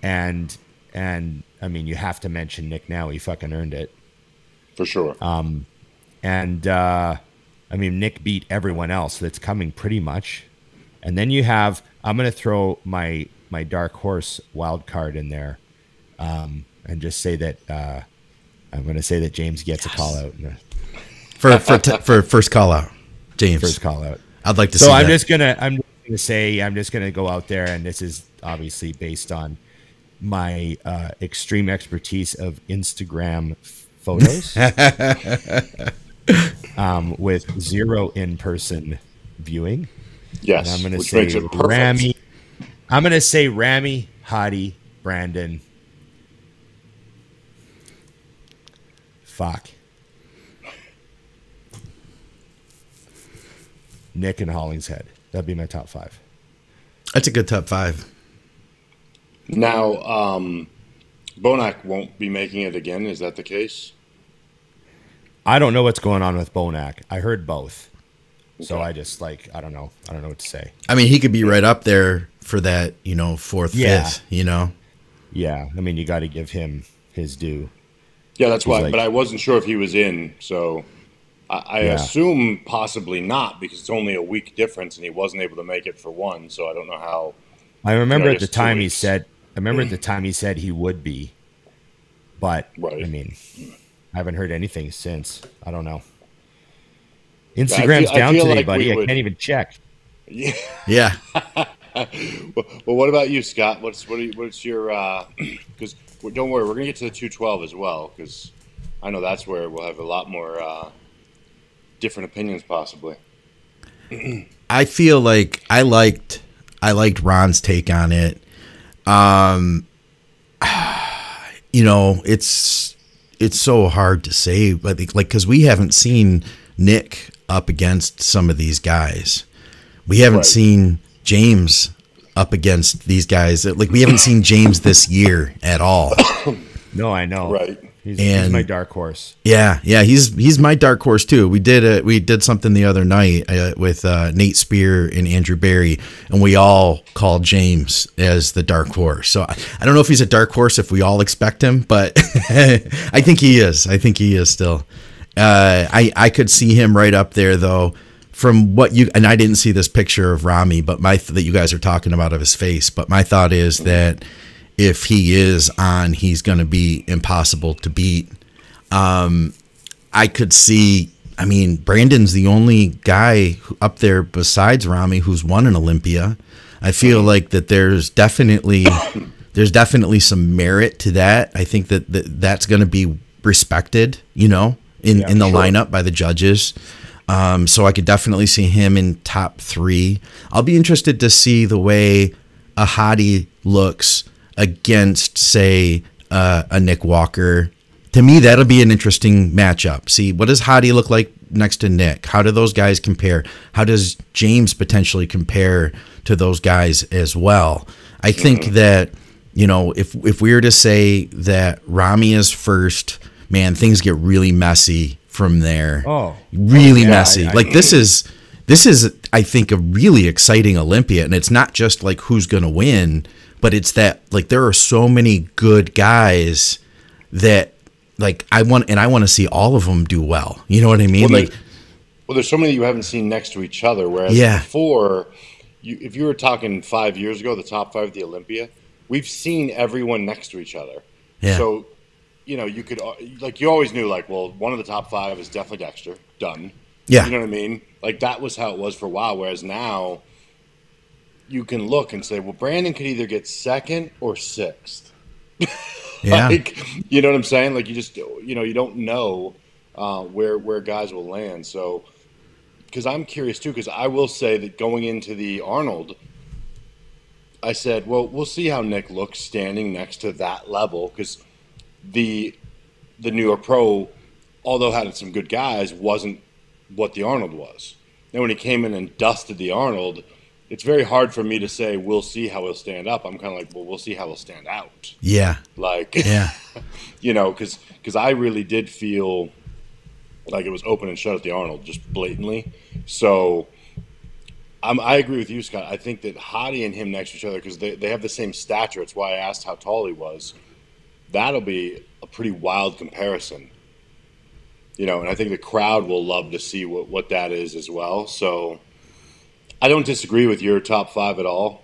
and I mean, you have to mention Nick now. He fucking earned it for sure. I mean, Nick beat everyone else that's coming pretty much, and then you have. I'm gonna throw my dark horse wild card in there, and just say that. I'm going to say that James gets a call out for first call out. James, first call out. I'd like to see that. I'm just gonna go out there, and this is obviously based on my extreme expertise of Instagram photos, with 0 in-person viewing. Yes, and I'm going to say Ramy. I'm going to say Ramy, Hottie, Brandon. Fuck. Nick and Hollingshead. That'd be my top 5. That's a good top 5. Now, Bonac won't be making it again. Is that the case? I don't know what's going on with Bonac. I heard both. Okay. So I just I don't know. I don't know what to say. I mean, he could be right up there for that, 4th, 5th, Yeah. I mean, you got to give him his due. Yeah, that's why. But I wasn't sure if he was in, so I assume possibly not, because it's only a week difference, and he wasn't able to make it for one. So I don't know how. I remember at the time he said. I remember at the time he said he would be, but I mean, I haven't heard anything since. I don't know. Instagram's down today, buddy. I can't even check. Yeah. Well, what about you, Scott? What's your? Because don't worry, we're gonna get to the 212 as well, because I know that's where we'll have a lot more different opinions, possibly. I feel like I liked Ron's take on it. It's so hard to say, but because we haven't seen Nick up against some of these guys. We haven't seen James up against these guys. We haven't seen James this year at all. No, I know. Right. He's my dark horse. Yeah, he's my dark horse too. We did something the other night with Nate Spear and Andrew Barry, and we all called James as the dark horse. So I don't know if he's a dark horse if we all expect him, but I think he is. I think he is still. I could see him right up there though. From what and I didn't see this picture of Ramy, but that you guys are talking about of his face. But my thought is that if he is on, he's going to be impossible to beat. I could see. I mean, Brandon's the only guy up there besides Ramy who's won an Olympia. I feel like that there's definitely some merit to that. I think that's going to be respected, in the lineup by the judges. So I could definitely see him in top 3. I'll be interested to see the way a hottie looks against, say, a Nick Walker. To me, that'll be an interesting matchup. See, what does Hottie look like next to Nick? How do those guys compare? How does James potentially compare to those guys as well? I think that, if we were to say that Ramy is first, man, things get really messy from there. Really messy. This is, I think, a really exciting Olympia. And it's not just like who's going to win, but it's that, like, there are so many good guys that, like, I want to see all of them do well. You know what I mean? Well, there's so many you haven't seen next to each other. Whereas before, if you were talking 5 years ago, the top 5 of the Olympia, we've seen everyone next to each other. Yeah. So, you could, like, you always knew, like, well, one of the top 5 is definitely Dexter. Done. Yeah. You know what I mean? Like, that was how it was for a while. Whereas now, you can look and say, well, Brandon could either get 2nd or 6th. Yeah. You know what I'm saying? Like, you just, you don't know where guys will land. So, because I'm curious too, because I will say that going into the Arnold, I said, well, we'll see how Nick looks standing next to that level, because the New York Pro, although had some good guys, wasn't what the Arnold was. And when he came in and dusted the Arnold, it's very hard for me to say we'll see how he'll stand up. I'm kind of like, well, we'll see how he'll stand out. Yeah. Like, yeah. Because I really did feel like it was open and shut at the Arnold, just blatantly. So I agree with you, Scott. I think that Hottie and him next to each other, because they have the same stature. It's why I asked how tall he was. That'll be a pretty wild comparison. And I think the crowd will love to see what that is as well. So I don't disagree with your top 5 at all,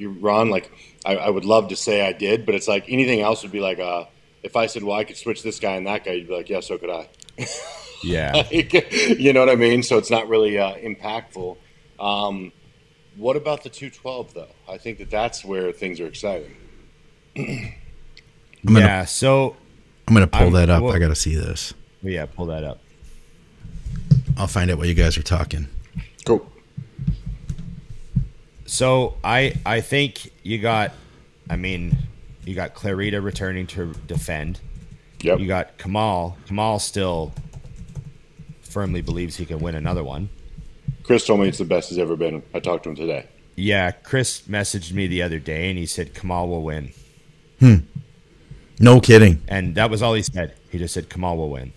Ron. Like, I would love to say I did, but it's like anything else would be like, if I said, well, I could switch this guy and that guy, you'd be like, yeah, so could I. Yeah. Like, you know what I mean? So it's not really impactful. What about the 212, though? I think that's where things are exciting. I'm going to pull that up. I got to see this. Yeah, pull that up. I'll find out what you guys are talking. Cool. So I think you got Clarita returning to defend. Yep. You got Kamal. Kamal still firmly believes he can win another one. Chris told me it's the best he's ever been. I talked to him today. Yeah, Chris messaged me the other day, and he said Kamal will win. No kidding. And that was all he said. He just said Kamal will win.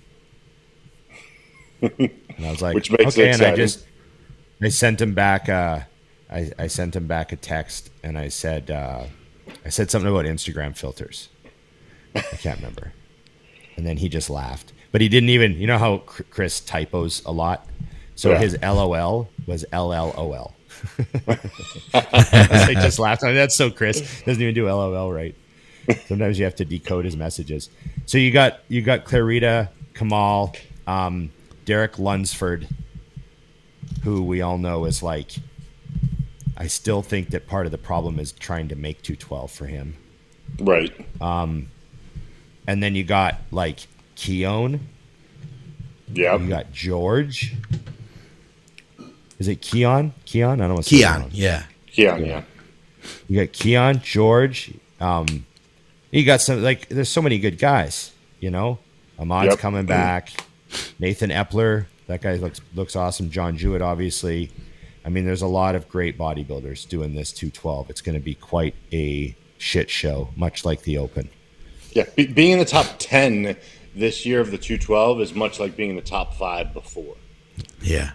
And I was like, which makes okay. it And I sent him back. I sent him back a text, and I said something about Instagram filters. I can't remember. And then he just laughed. But he didn't even, you know how Chris typos a lot? So his LOL was LLOL. I just laughed. I mean, that's so Chris. Doesn't even do LOL right. Sometimes you have to decode his messages. So you got Clarita, Kamal, Derek Lunsford, who we all know is like, I still think that part of the problem is trying to make 212 for him. Right. And then you got like Keone. Yeah. You got George. Is it Keon? Keon? I don't know. Keon. Yeah. Keon. Yeah. You got Keon, George. You got some, like, there's so many good guys, Ahmad's coming back. Nathan Epler, that guy looks awesome. John Jewett, obviously. I mean, there's a lot of great bodybuilders doing this 212. It's going to be quite a shit show, much like the Open. Yeah, being in the top 10 this year of the 212 is much like being in the top 5 before. Yeah.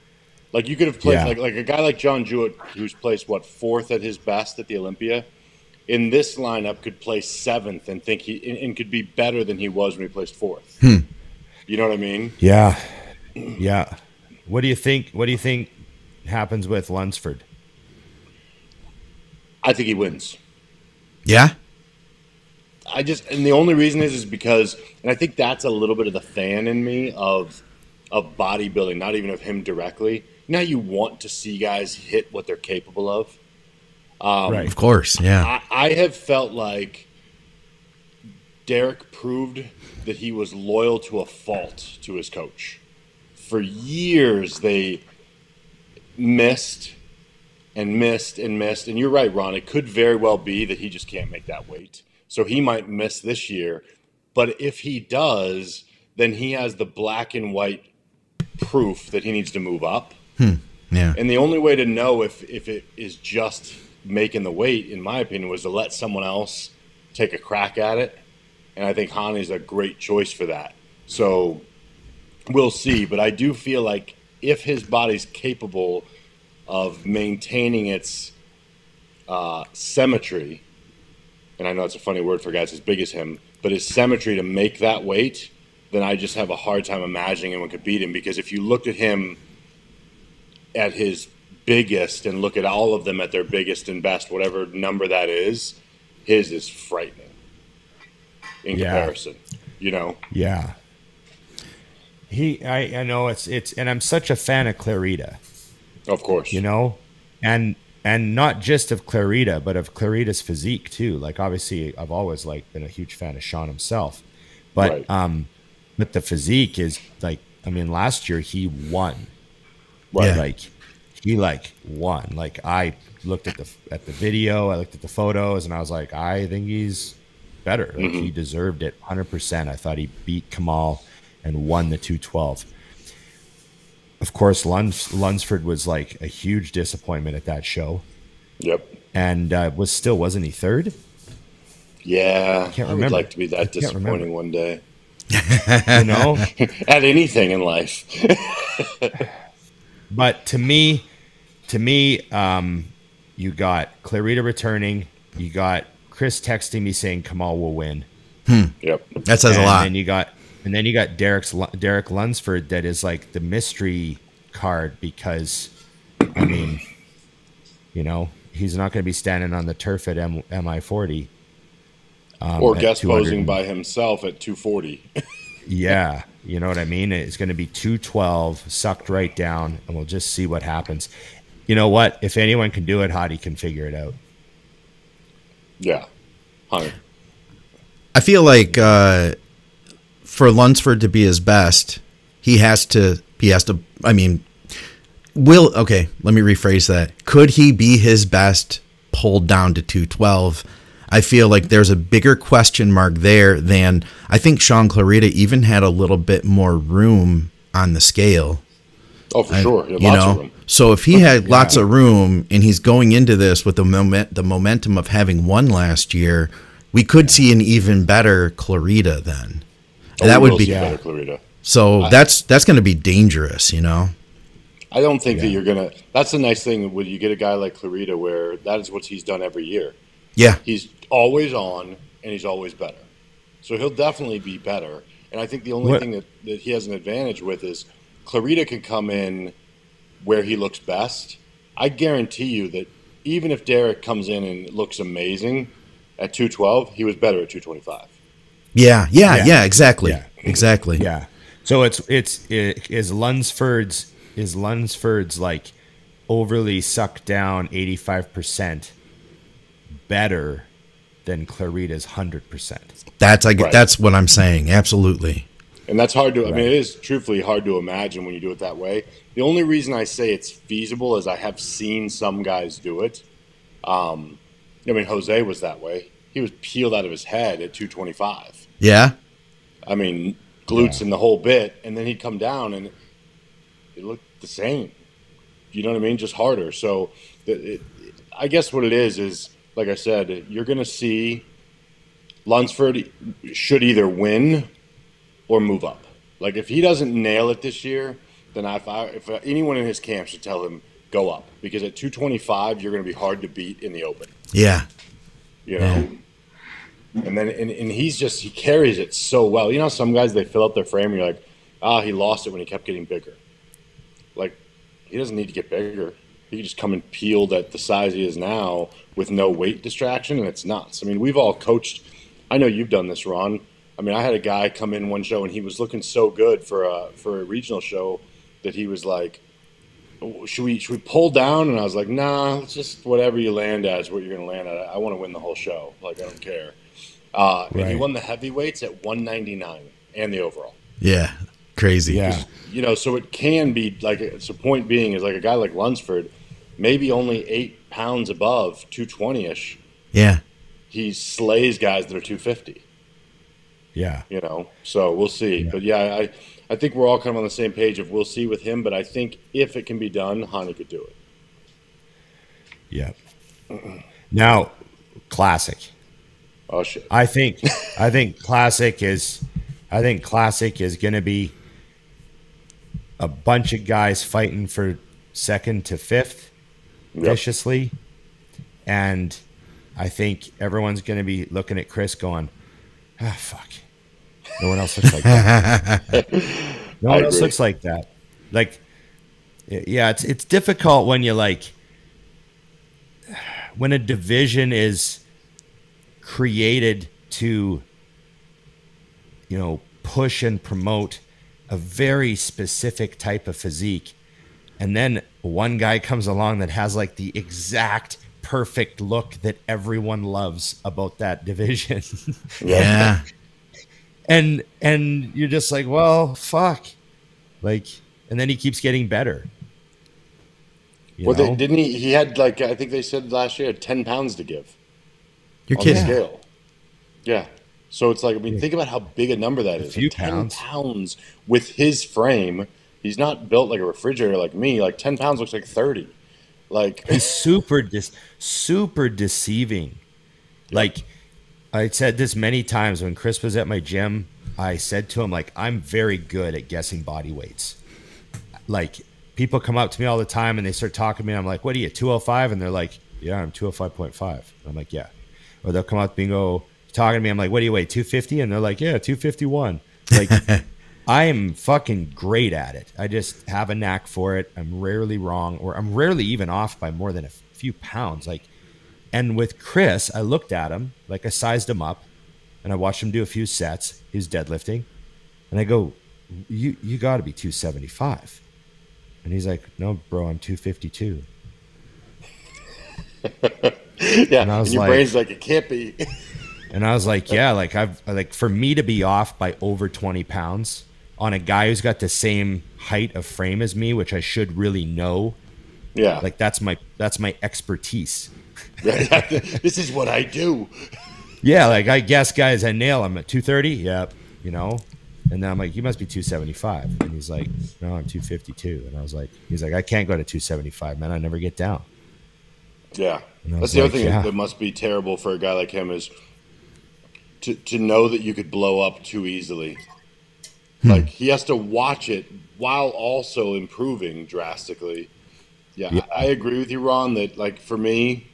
Like, you could have played, like a guy like John Jewett, who's placed, 4th at his best at the Olympia, in this lineup could place 7th and think and could be better than he was when he placed 4th. You know what I mean? Yeah. Yeah. What do you think happens with Lunsford? I think he wins. Yeah? And the only reason is because, and I think that's a little bit of the fan in me of of bodybuilding, not even of him directly. Now you want to see guys hit what they're capable of. Right. Of course, yeah. I have felt like Derek proved that he was loyal to a fault to his coach. For years, they missed and missed and missed. And you're right, Ron. It could very well be that he just can't make that weight. So he might miss this year. But if he does, then he has the black and white proof that he needs to move up. Yeah. And the only way to know if it is just making the weight, in my opinion, was to let someone else take a crack at it. And I think Hani's a great choice for that. So we'll see. But I do feel like if his body's capable of maintaining its symmetry, and I know it's a funny word for guys as big as him, but his symmetry to make that weight, then I just have a hard time imagining anyone could beat him. Because if you looked at him at his biggest and look at all of them at their biggest and best, whatever number that is, his is frightening in comparison, you know? Yeah. I know it's, and I'm such a fan of Clarita. Of course. You know, and not just of Clarita, but of Clarita's physique too. Like, obviously I've always been a huge fan of Sean himself, but, but the physique is like, I mean, last year he won, Right. Yeah. Like he won. Like, I looked at the video, I looked at the photos, and I was like, I think he's better. Like, he deserved it 100%. I thought he beat Kamal and won the 212. Of course, Lunsford was like a huge disappointment at that show. Yep. And wasn't he third? Yeah. I can't I remember. would like to be that disappointing one day. You know? At anything in life. But to me, you got Clarita returning. You got Chris texting me saying Kamal will win. Yep. That says a lot. And then you got Derek Lunsford, that is like the mystery card, because, I mean, you know, he's not going to be standing on the turf at MI40. Or guest posing by himself at 240. Yeah, you know what I mean? It's going to be 212, sucked right down, and we'll just see what happens. You know what? If anyone can do it, Hadi can figure it out. Yeah. 100. I feel like for Lunsford to be his best, he has to, I mean, okay, let me rephrase that. Could he be his best pulled down to 212? I feel like there's a bigger question mark there than, I think Sean Clarita even had a little bit more room on the scale. Oh, for sure. Lots of room. So if he had lots of room and he's going into this with the momentum of having won last year, we could see an even better Clarita then. Oh, that would be better Clarita. So that's going to be dangerous, you know. I don't think that you're going to. That's the nice thing when you get a guy like Clarita, where that is what he's done every year. Yeah. He's always on, and he's always better. So he'll definitely be better. And I think the only thing that he has an advantage with is Clarita can come in where he looks best. I guarantee you that even if Derek comes in and looks amazing at 212, he was better at 225. Yeah, exactly. Yeah. Exactly. Yeah. So is Lunsford's like overly sucked down 85% better than Clarita's 100%? That's what I'm saying. Absolutely. And that's hard to, I mean, it is truthfully hard to imagine when you do it that way. The only reason I say it's feasible is I have seen some guys do it. I mean, Jose was that way. He was peeled out of his head at 225. Yeah. I mean, glutes and the whole bit. And then he'd come down and it looked the same. You know what I mean? Just harder. So I guess what it is, like I said, you're going to see Lunsford should either win or move up. Like, if he doesn't nail it this year, then if anyone in his camp should tell him, go up. Because at 225, you're going to be hard to beat in the open. Yeah. You know? And then and he carries it so well. You know, some guys, they fill up their frame and you're like, he lost it when he kept getting bigger. Like, he doesn't need to get bigger. He can just come and peeled at the size he is now with no weight distraction, and it's nuts. I mean, we've all coached. I know you've done this, Ron. I mean, I had a guy come in one show and he was looking so good for a regional show that he was like, should we pull down? And I was like, nah, it's just whatever you land at is what you're going to land at. I want to win the whole show. Like, I don't care. And he won the heavyweights at 199 and the overall. Yeah. Crazy. Yeah. You know, so it can be like, so point being is like a guy like Lunsford, maybe only 8 pounds above 220-ish. Yeah. He slays guys that are 250. Yeah. You know, so we'll see. Yeah. But yeah, I think we're all kind of on the same page of we'll see with him, but I think if it can be done, Hani could do it. Yeah. Now, classic. Oh shit. I think classic is going to be a bunch of guys fighting for second to fifth viciously. And I think everyone's going to be looking at Chris going, ah, fuck. No one else looks like that. No one else looks like that. Like, yeah, it's difficult when you like, when a division is created to, you know, push and promote a very specific type of physique, and then one guy comes along that has like the exact perfect look that everyone loves about that division. Yeah. And you're just like, well, fuck. Like, and then he keeps getting better. Well, didn't he? He had like, I think they said last year, 10 pounds to give. You're on kidding. the scale. Yeah. So it's like, I mean, think about how big a number that is. A few like 10 pounds. pounds with his frame. He's not built like a refrigerator like me. Like 10 pounds looks like 30. Like he's super deceiving. Like, I said this many times when Chris was at my gym. I said to him, like, I'm very good at guessing body weights. Like, people come up to me all the time and they start talking to me. And I'm like, what are you, 205? And they're like, yeah, I'm 205.5. And I'm like, yeah. Or they'll come up to me and go, talking to me. I'm like, what do you weigh, 250? And they're like, yeah, 251. Like, I am fucking great at it. I just have a knack for it. I'm rarely wrong, or I'm rarely even off by more than a few pounds. Like, and with Chris, I looked at him, like I sized him up, and I watched him do a few sets. He was deadlifting, and I go, "You got to be 275." And he's like, "No, bro, I'm 252." Yeah, and your brain's like, it can't be. And I was like, yeah, like for me to be off by over 20 pounds on a guy who's got the same height of frame as me, which I should really know. Yeah. Like that's my expertise. This is what I do. Yeah. Like I guess guys, I nail them at 230. Yep. You know? And then I'm like, you must be 275. And he's like, no, I'm 252. And I was like, he's like, I can't go to 275, man. I never get down. Yeah. That's the other thing that must be terrible for a guy like him is to know that you could blow up too easily. Like, he has to watch it while also improving drastically. Yeah, I agree with you, Ron, that, like, for me,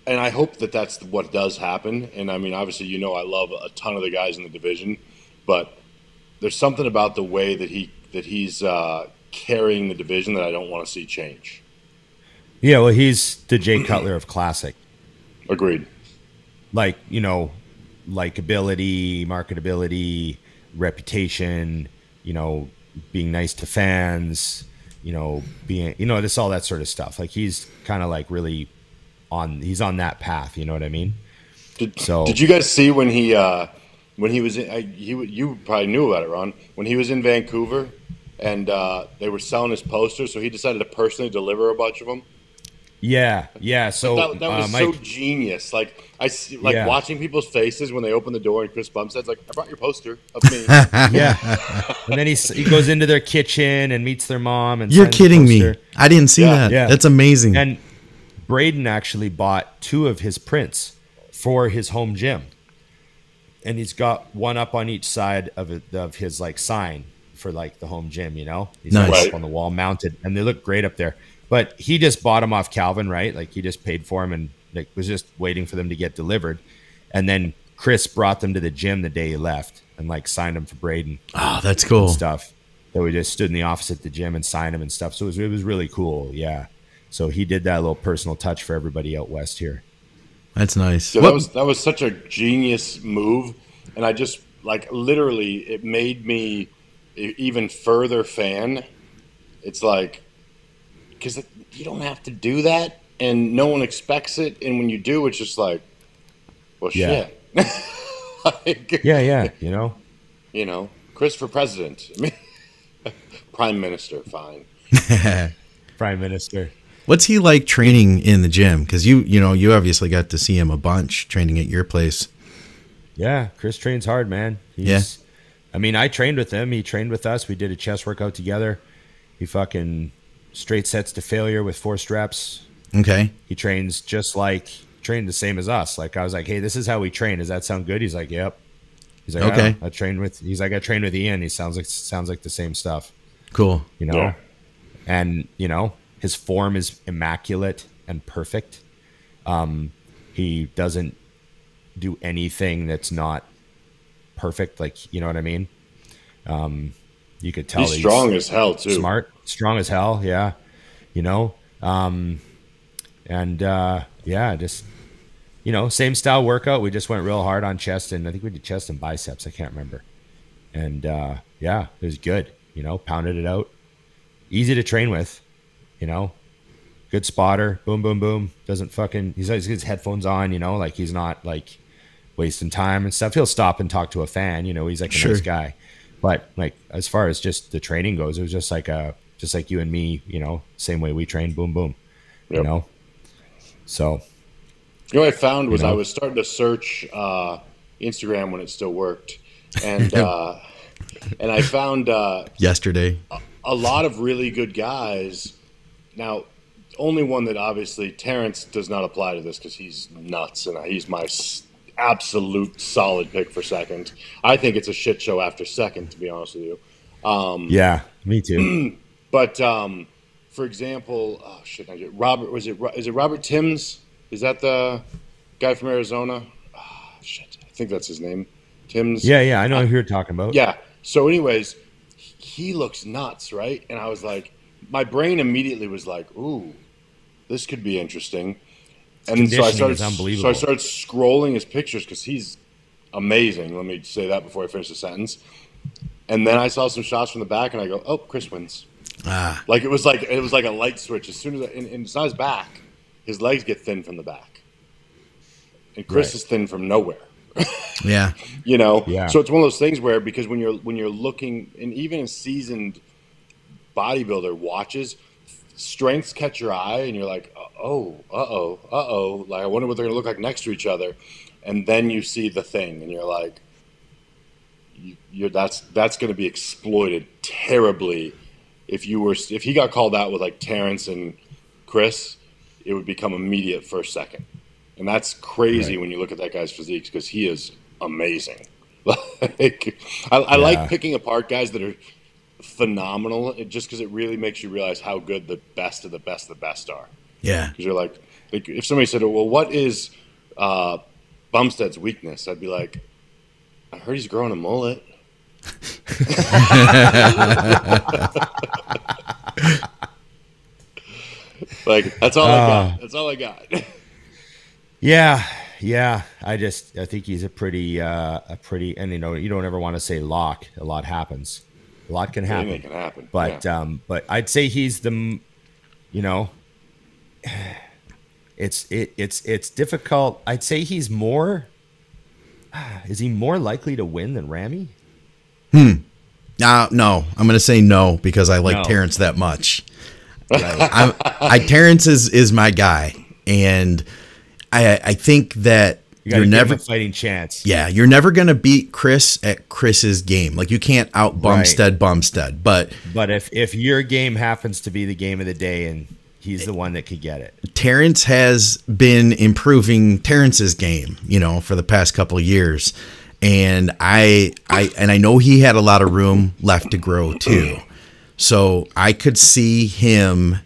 and I hope that that's what does happen. And, I mean, obviously, you know I love a ton of the guys in the division. But there's something about the way that he's carrying the division that I don't want to see change. Yeah, well, he's the Jay Cutler of Classic. Agreed. Like, you know, likability, marketability, reputation, you know, being nice to fans, you know, being, you know, just all that sort of stuff. Like, he's kind of like really he's on that path, you know what I mean? Did you guys see when he was you probably knew about it, Ron, when he was in Vancouver and they were selling his posters, so he decided to personally deliver a bunch of them? Yeah. So that was Mike, so genius. Like watching people's faces when they open the door and Chris Bumstead's like, I brought your poster of me. Yeah. And then he goes into their kitchen and meets their mom. And you're kidding me. I didn't see that. Yeah. That's amazing. And Braden actually bought 2 of his prints for his home gym, and he's got one up on each side of his like sign for like the home gym. You know, he's nice. Up on the wall mounted, and they look great up there. But he just bought them off Calvin, right? Like, he just paid for them and like was just waiting for them to get delivered. And then Chris brought them to the gym the day he left and like signed them for Braden. Oh, that's cool. Stuff. So we just stood in the office at the gym and signed them and stuff. So it was really cool. Yeah. So he did that little personal touch for everybody out west here. That's nice. So that was such a genius move. And I just, like, literally, it made me even further fan. It's like, because you don't have to do that, and no one expects it. And when you do, it's just like, well, shit. Like, yeah, you know, Chris for president. I mean, Prime Minister, fine. Prime Minister. What's he like training in the gym? Because you obviously got to see him a bunch training at your place. Yeah, Chris trains hard, man. I mean, I trained with him. He trained with us. We did a chest workout together. He fucking straight sets to failure with 4 reps. Okay. He trains trained the same as us. Like, I was like, hey, this is how we train. Does that sound good? He's like, yep. He's like, okay. I trained with Ian. He sounds like the same stuff. Cool. Yeah. And, his form is immaculate and perfect. He doesn't do anything that's not perfect. Like, you know what I mean? You could tell he's strong as hell too. Strong as hell. Yeah. Just, same style workout. We just went real hard on chest, and I think we did chest and biceps. I can't remember. And, it was good, pounded it out. Easy to train with, good spotter. Boom, boom, boom. Doesn't fucking, he's got his headphones on, like he's not like wasting time and stuff. He'll stop and talk to a fan, he's like a nice guy. But like, as far as just the training goes, it was just like you and me, same way we train, boom, boom, So, what I found was I was starting to search Instagram when it still worked, and I found yesterday a lot of really good guys. Now, only one that obviously Terrence does not apply to this because he's nuts, and he's my absolute solid pick for second. I think it's a shit show after second, to be honest with you. Yeah, me too. But for example, oh shit, Robert, is it Robert Timms? Is that the guy from Arizona? Oh, shit, I think that's his name. Timms. Yeah, I know who you're talking about. Yeah. So anyways, he looks nuts, right? And I was like, my brain immediately was like, ooh, this could be interesting. And so I started scrolling his pictures because he's amazing. Let me say that before I finish the sentence. And then I saw some shots from the back, and I go, "Oh, Chris wins." Like it was like a light switch. As soon as and it's not his back, his legs get thin from the back, and Chris is thin from nowhere. Yeah, Yeah. So it's one of those things where because when you're looking, and even a seasoned bodybuilder watches, strengths catch your eye, and you're like, uh-oh. Like, I wonder what they're going to look like next to each other. And then you see the thing, and you're like, that's going to be exploited terribly. If he got called out with like Terrence and Chris, it would become immediate first, second. And that's crazy when you look at that guy's physique because he is amazing. Like, I like picking apart guys that are phenomenal just because it really makes you realize how good the best of the best of the best are. Yeah. Because you're like, if somebody said, well, what is Bumstead's weakness? I'd be like, I heard he's growing a mullet. Like, that's all I got. That's all I got. Yeah. I think he's a pretty, and you don't ever want to say lock. A lot happens. A lot can happen. Anything can happen. But but I'd say he's the, it's difficult. I'd say he's more. Is he more likely to win than Ramy? No, I'm going to say no because I like Terrence that much. Right. Terrence is my guy, and I think that you're never a fighting chance. Yeah, you're never going to beat Chris at Chris's game. Like, you can't out Bumstead. But if your game happens to be the game of the day and he's the one that could get it. Terrence has been improving Terrence's game, for the past couple of years. And I know he had a lot of room left to grow too. So I could see him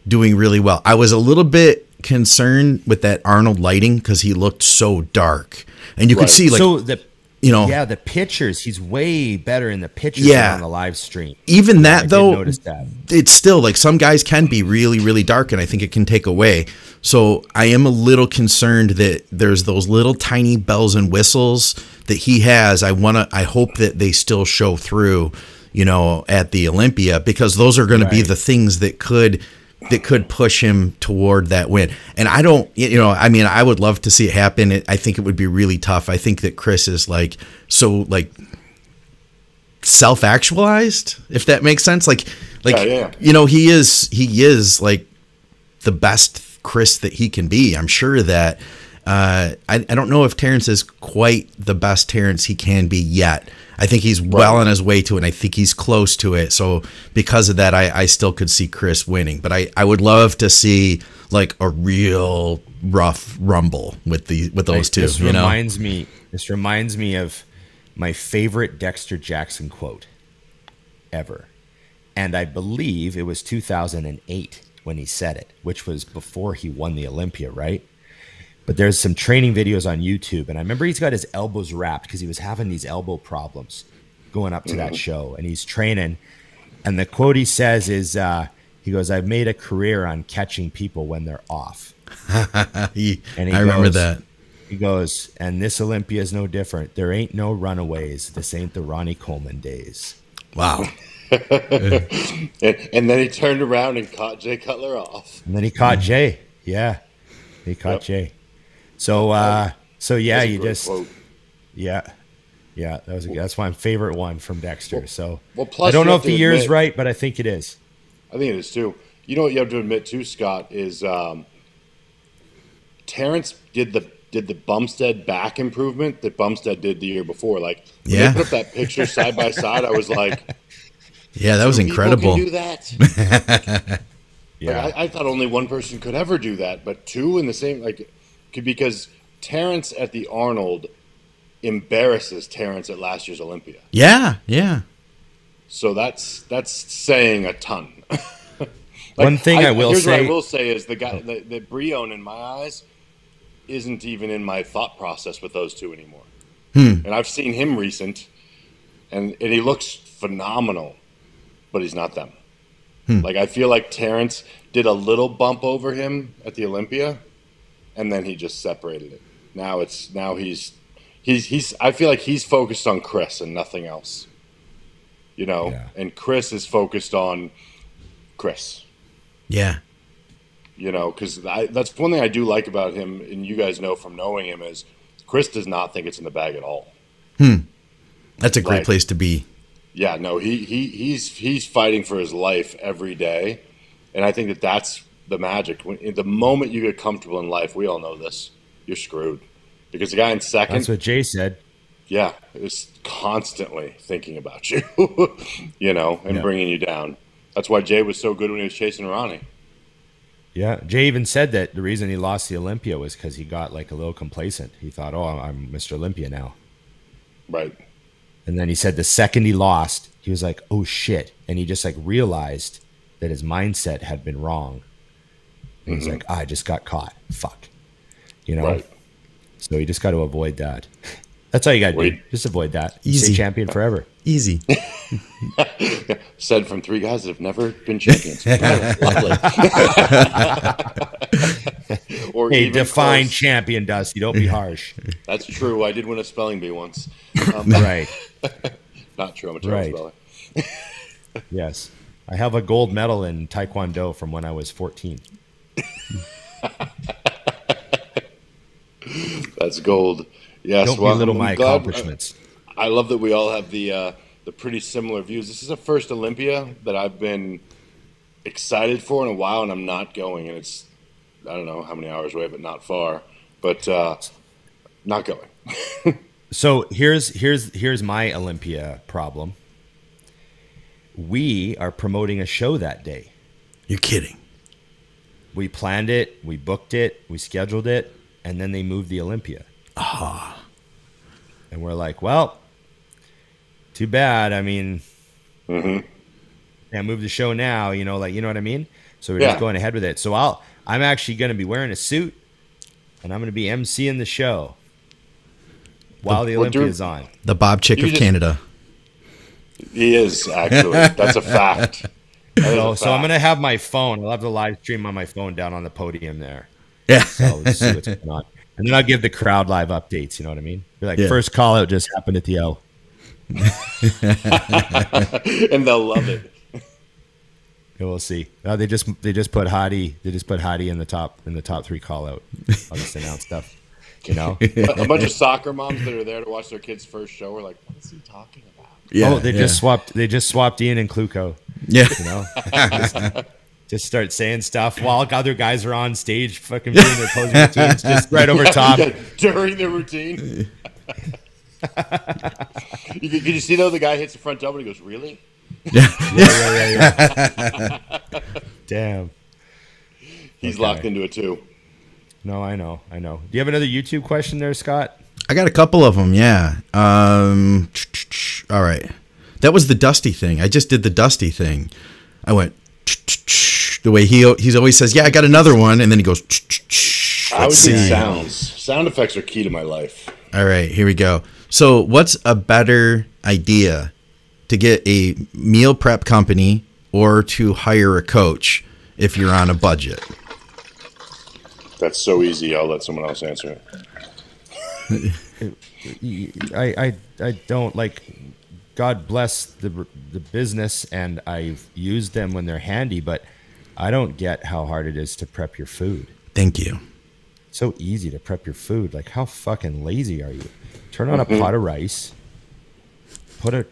doing really well. I was a little bit concerned with that Arnold lighting because he looked so dark. And you could see, like, Yeah, the pictures. He's way better in the pictures than on the live stream. Even that, though, notice that. It's still like some guys can be really, really dark, and I think it can take away. So I am a little concerned that there's those little tiny bells and whistles that he has. I hope that they still show through, at the Olympia, because those are going to be the things that could push him toward that win. And I don't, I would love to see it happen. I think it would be really tough. I think that Chris is so self-actualized, if that makes sense. He is like the best Chris that he can be. I'm sure that, I don't know if Terrence is quite the best Terrence he can be yet. I think he's well on his way to it, and I think he's close to it. So because of that, I still could see Chris winning. But I would love to see like a real rough rumble with those two. This reminds me of my favorite Dexter Jackson quote ever. And I believe it was 2008 when he said it, which was before he won the Olympia, right? But there's some training videos on YouTube, and I remember he's got his elbows wrapped because he was having these elbow problems going up to that show, and he's training. And the quote he says is, he goes, "I've made a career on catching people when they're off." I remember that. He goes, "And this Olympia is no different. There ain't no runaways. This ain't the Ronnie Coleman days." Wow. and then he turned around and caught Jay Cutler off. And then he caught Jay. Yeah. He caught Jay. So, you just, quote. Yeah, that's my favorite one from Dexter. So, plus I don't know if the year's right, but I think it is. I think it is too. You know what you have to admit too, Scott, is Terrence did the Bumstead back improvement that Bumstead did the year before. Like, when they put up that picture side by side, I was like, yeah, that was incredible. Can do that. Yeah, I thought only one person could ever do that, but two in the same, because Terrence at the Arnold embarrasses Terrence at last year's Olympia. Yeah, yeah. So that's saying a ton. One thing I will say. Here's what I will say is the guy, the Brion in my eyes, isn't even in my thought process with those two anymore. And I've seen him recent, and he looks phenomenal, but he's not them. Like, I feel like Terrence did a little bump over him at the Olympia, and then he just separated it. Now he's I feel like he's focused on Chris and nothing else. And Chris is focused on Chris. Yeah. Because that's one thing I do like about him, and you guys know from knowing him, is Chris does not think it's in the bag at all. That's a great place to be. Yeah, no, he's fighting for his life every day, and I think that's the magic. The moment you get comfortable in life, we all know this, you're screwed, because the guy in second. That's what Jay said. Yeah, is constantly thinking about you, and bringing you down. That's why Jay was so good when he was chasing Ronnie. Yeah, Jay even said that the reason he lost the Olympia was because he got a little complacent. He thought, "Oh, I'm Mr. Olympia now." Right. And then he said the second he lost, he was like, "Oh shit!" And he just realized that his mindset had been wrong. And he's like, "I just got caught. Fuck," Right. So you just got to avoid that. That's all you got to do. Just avoid that. Easy. Stay champion forever. Easy. Said from three guys that have never been champions. Or hey, define close. Champion, Dusty. Don't be harsh. That's true. I did win a spelling bee once. Right. Not true. I'm a terrible speller. Yes. I have a gold medal in Taekwondo from when I was 14. That's gold. Yes. Don't belittle my accomplishments. I love that we all have the pretty similar views. This is the first Olympia that I've been excited for in a while, and I'm not going. And it's, I don't know how many hours away, but not far. But not going. So here's my Olympia problem. We are promoting a show that day. You're kidding. We planned it, we booked it, we scheduled it, and then they moved the Olympia. And we're like, well, too bad. I mean, can't move the show now, you know what I mean? So we're just going ahead with it. So I'm actually going to be wearing a suit, and I'm going to be emceeing the show. while the Olympia is on. The Bob Chick of Canada. He is, actually. That's a fact. So I'm going to have my phone. I'll have the live stream on my phone down on the podium there. Yeah. So let's see what's going on. And then I'll give the crowd live updates. You know what I mean? Be like, first call out just happened at the O. And they'll love it. Yeah, we'll see. They just put Hottie. They just put Hottie in the top 3 call out. I'll just announce stuff. You know, a bunch of soccer moms that are there to watch their kids' first show are like, "What is he talking about?" Yeah, they just swapped Ian and Kluko. Yeah, you know, just start saying stuff while other guys are on stage, fucking doing their posing routines, just right over top during the routine. Did you see though? The guy hits the front double and he goes, "Really?" Yeah. Damn. He's locked into it too. No, I know. Do you have another YouTube question there, Scott? I got a couple of them, yeah. All right. That was the Dusty thing. I just did the Dusty thing. I went the way he always says, yeah, I got another one. And then he goes, I would say sounds. Sound effects are key to my life. All right, here we go. So what's a better idea, to get a meal prep company or to hire a coach if you're on a budget? That's so easy. I'll let someone else answer it. I don't like. God bless the business, and I've used them when they're handy, but I don't get how hard it is to prep your food. Thank you. It's so easy to prep your food. Like, how fucking lazy are you? Turn on a pot of rice. Put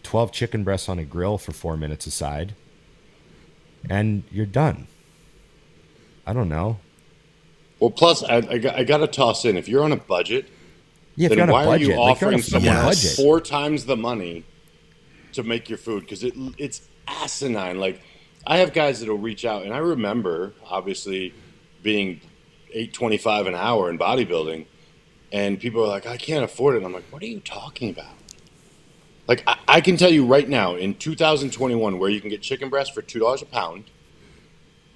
12 chicken breasts on a grill for 4 minutes aside, and you're done. I don't know. Well, plus, I got to toss in, if you're on a budget, then why are you offering someone else 4 times the money to make your food? Because it's asinine. Like, I have guys that will reach out, and I remember, obviously, being $8.25 an hour in bodybuilding, and people are like, I can't afford it. And I'm like, what are you talking about? Like, I can tell you right now, in 2021, where you can get chicken breast for $2 a pound,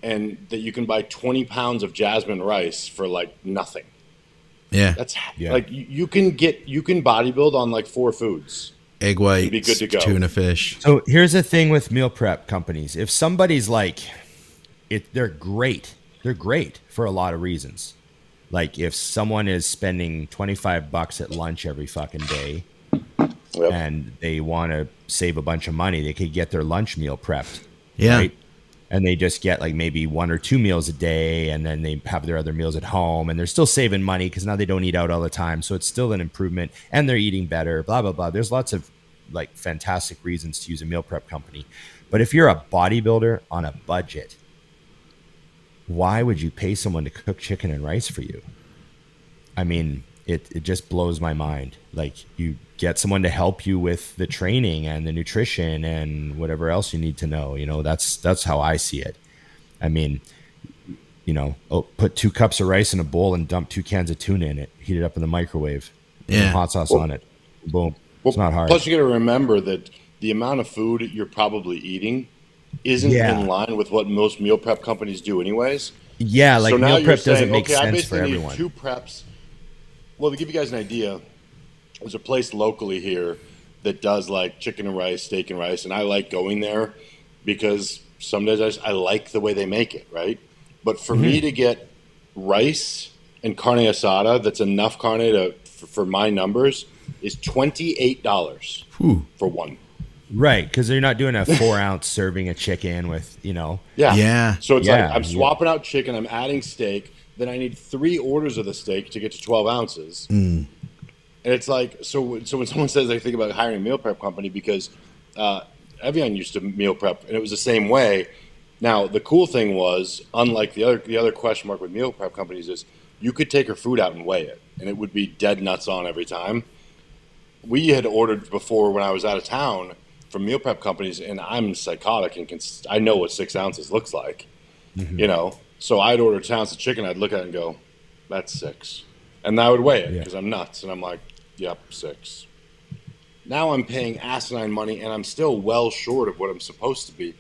and that you can buy 20 pounds of jasmine rice for like nothing. Yeah. Like you can bodybuild on like 4 foods. Egg whites, be good to go. Tuna fish. So here's the thing with meal prep companies. If somebody's like, they're great. They're great for a lot of reasons. Like if someone is spending $25 at lunch every fucking day, and they want to save a bunch of money, they could get their lunch meal prepped. Yeah. Right? And they just get like maybe 1 or 2 meals a day, and then they have their other meals at home, and they're still saving money because now they don't eat out all the time. So it's still an improvement, and they're eating better, blah, blah, blah. There's lots of like fantastic reasons to use a meal prep company. But if you're a bodybuilder on a budget, why would you pay someone to cook chicken and rice for you? I mean, it just blows my mind. Like, you get someone to help you with the training and the nutrition and whatever else you need to know. You know, that's how I see it. I mean, you know, put 2 cups of rice in a bowl and dump 2 cans of tuna in it, heat it up in the microwave, yeah, hot sauce on it, boom. It's not hard. Plus, you got to remember that the amount of food you're probably eating isn't in line with what most meal prep companies do anyways. Yeah, like, so meal prep doesn't make I sense basically for everyone. Need 2 preps. Well, to give you guys an idea, there's a place locally here that does like chicken and rice, steak and rice, and I like going there because some days I like the way they make it, right? But for me to get rice and carne asada, that's enough carne for my numbers, is $28 for one. Right, because they're not doing a 4-ounce serving of chicken with, you know. Yeah. So it's like I'm swapping out chicken, I'm adding steak, then I need 3 orders of the steak to get to 12 ounces. And it's like, so when someone says they think about hiring a meal prep company, because Evian used to meal prep, and it was the same way. Now, the cool thing was, unlike the other question mark with meal prep companies, is you could take your food out and weigh it, and it would be dead nuts on every time. We had ordered before when I was out of town from meal prep companies, and I'm psychotic and I know what 6 ounces looks like, you know. So I'd order 10 ounces of chicken, I'd look at it and go, that's 6. And I would weigh it because I'm nuts, and I'm like, yep, 6. Now I'm paying asinine money, and I'm still well short of what I'm supposed to be.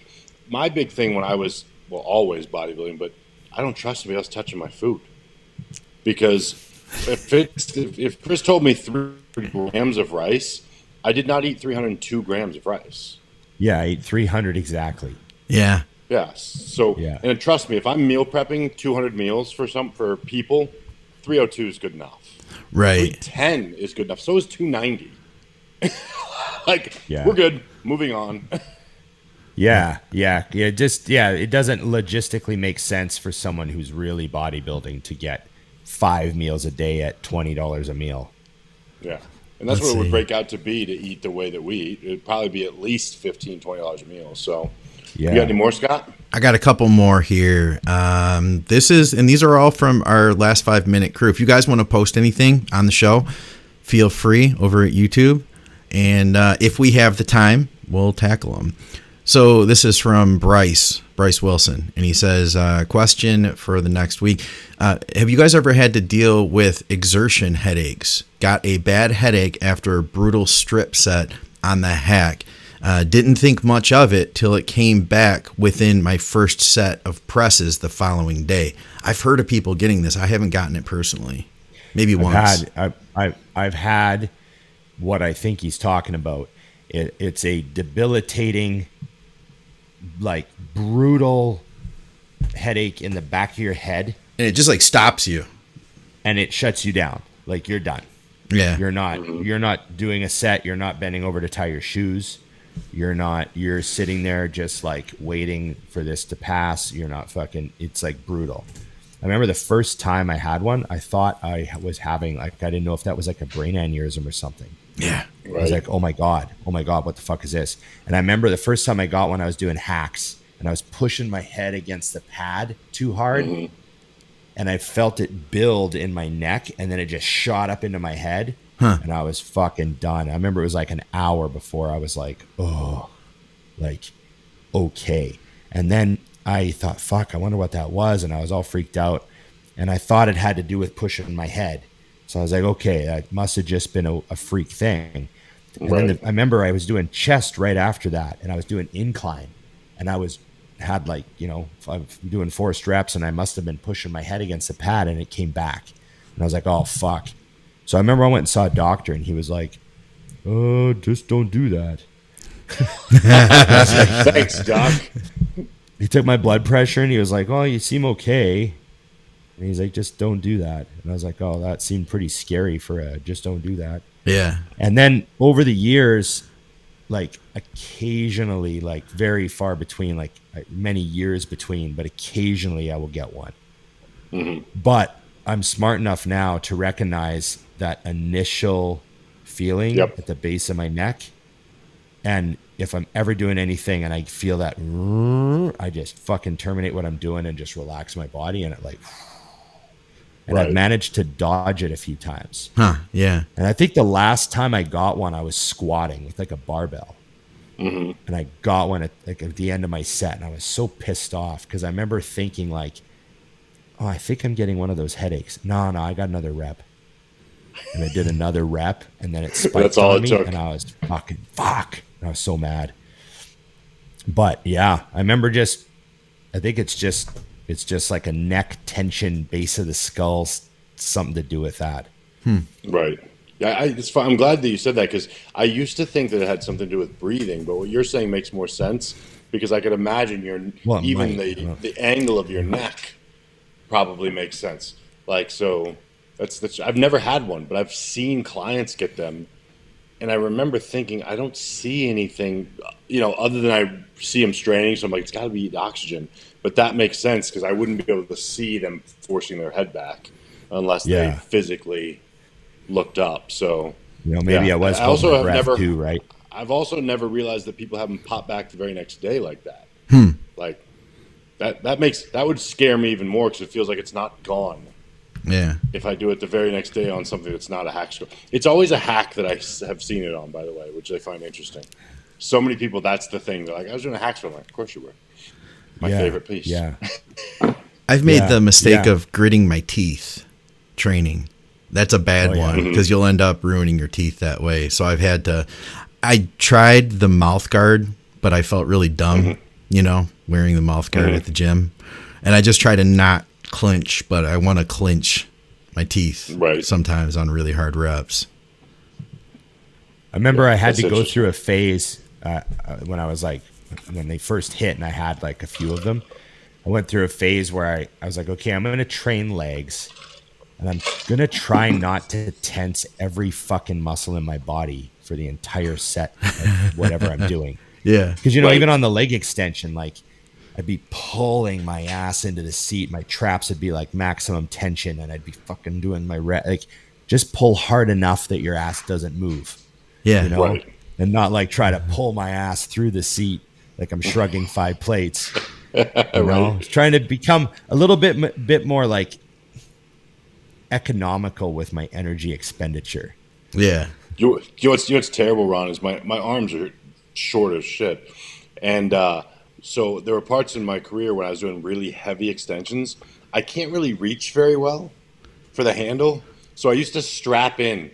My big thing when I was, always bodybuilding, but I don't trust anybody else touching my food. Because if Chris told me 3 grams of rice, I did not eat 302 grams of rice. Yeah, I ate 300 exactly. Yeah. Yeah. So, Yeah. and trust me, if I'm meal prepping 200 meals for people, 302 is good enough. Right. 310 is good enough. So is 290. Like, Yeah. we're good. Moving on. Yeah. It doesn't logistically make sense for someone who's really bodybuilding to get 5 meals a day at $20 a meal. Yeah. And that's Let's what it would see. break out to be to eat the way that we eat. It would probably be at least $15, $20 a meal. So, Yeah. You got any more, Scott? I got a couple more here. These are all from our last 5-minute crew. If you guys want to post anything on the show, feel free over at YouTube. And if we have the time, we'll tackle them. So this is from Bryce Wilson. And he says, question for the next week. Have you guys ever had to deal with exertion headaches? Got a bad headache after a brutal strip set on the hack. Didn't think much of it till it came back within my first set of presses the following day. I've heard of people getting this. I haven't gotten it personally. Maybe once. I've had what I think he's talking about. It's a debilitating, like brutal headache in the back of your head. And it just like stops you. And it shuts you down. Like you're done. Yeah. You're not doing a set. You're not bending over to tie your shoes. You're sitting there just like waiting for this to pass. You're not fucking, it's like brutal. I remember the first time I had one, I thought I was having, like, I didn't know if that was like a brain aneurysm or something. Yeah. I was like, oh my God, what the fuck is this? And I remember the first time I got one, I was doing hacks and I was pushing my head against the pad too hard. Mm-hmm. And I felt it build in my neck and then it just shot up into my head. And I was fucking done. I remember it was like an hour before I was like, oh, like, okay. And then I thought, fuck, I wonder what that was. And I was all freaked out. And I thought it had to do with pushing my head. So I was like, okay, that must have just been a freak thing. And then I remember I was doing chest right after that. And I was doing incline. And I had like, I'm doing 4 reps and I must have been pushing my head against the pad and it came back. And I was like, oh, fuck. So I remember I went and saw a doctor and he was like, oh, just don't do that. Thanks, Doc. He took my blood pressure and he was like, oh, you seem okay. And he's like, just don't do that. And I was like, oh, that seemed pretty scary for just don't do that. Yeah. And then over the years, like occasionally, like very far between, like many years between, but occasionally I will get one. Mm-hmm. But I'm smart enough now to recognize that initial feeling at the base of my neck. And if I'm ever doing anything and I feel that, I just fucking terminate what I'm doing and just relax my body. And it like, and I've managed to dodge it a few times. Yeah. And I think the last time I got one, I was squatting with like a barbell. Mm-hmm. And I got one at the end of my set. And I was so pissed off because I remember thinking like, oh, I think I'm getting one of those headaches. No, I got another rep. And I did another rep, and then it spiked on me, and I was fucking fuck. And I was so mad. But yeah, I remember I think it's just like a neck tension, base of the skull, something to do with that. Right. Yeah, it's fine. I'm glad that you said that because I used to think that it had something to do with breathing, but what you're saying makes more sense because I could imagine the angle of your neck probably makes sense. Like, so that's I've never had one, but I've seen clients get them. And I remember thinking, I don't see anything, other than I see them straining. So I'm like, it's got to be oxygen. But that makes sense because I wouldn't be able to see them forcing their head back unless they physically looked up. So, maybe I was holding my breath too, right? I've also never realized that people have them pop back the very next day like that. Like that would scare me even more because it feels like it's not gone. Yeah. If I do it the very next day on something that's not a hack score. It's always a hack that I have seen it on, by the way, which I find interesting. So many people, that's the thing. They're like, I was doing a hack score. I'm like, of course you were. My favorite piece. Yeah. I've made the mistake of gritting my teeth training. That's a bad one because you'll end up ruining your teeth that way. So I tried the mouth guard, but I felt really dumb, wearing the mouth guard at the gym. And I just try to not clinch, but I want to clinch teeth Right. sometimes on really hard reps. I remember I had that's to go interesting. through a phase when I was like, when they first hit, and I had like a few of them. I went through a phase where I was like, okay, I'm going to train legs, and I'm going to try not to tense every fucking muscle in my body for the entire set of whatever I'm doing. Yeah. Because, you know, Right. even on the leg extension, like I'd be pulling my ass into the seat. My traps would be like maximum tension, and I'd be fucking doing my like just pull hard enough that your ass doesn't move. Yeah. You know, Right. and not like try to pull my ass through the seat like I'm shrugging 5 plates. You know, trying to become a little bit more like economical with my energy expenditure. Yeah. You know what's terrible, Ron, is my arms are short as shit. And so there were parts in my career when I was doing really heavy extensions. I can't really reach very well for the handle. So I used to strap in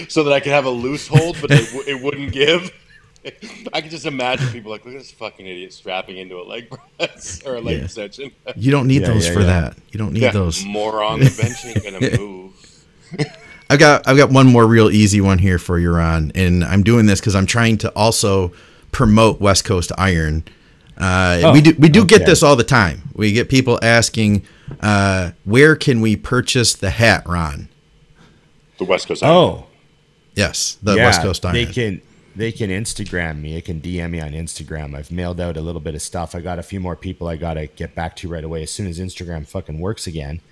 so that I could have a loose hold, but it wouldn't give. I could just imagine people like, look at this fucking idiot strapping into a leg press or a leg extension. You don't need Yeah, those yeah, for yeah. that. You don't need those. Moron, the bench ain't gonna move. I've got one more real easy one here for you, Ron, and I'm doing this because I'm trying to also promote West Coast Iron. We do get this all the time. We get people asking, where can we purchase the hat, Ron? The West Coast Iron. Oh, Yes, the West Coast Iron. They can Instagram me. They can DM me on Instagram. I've mailed out a little bit of stuff. I got a few more people I got to get back to right away as soon as Instagram fucking works again.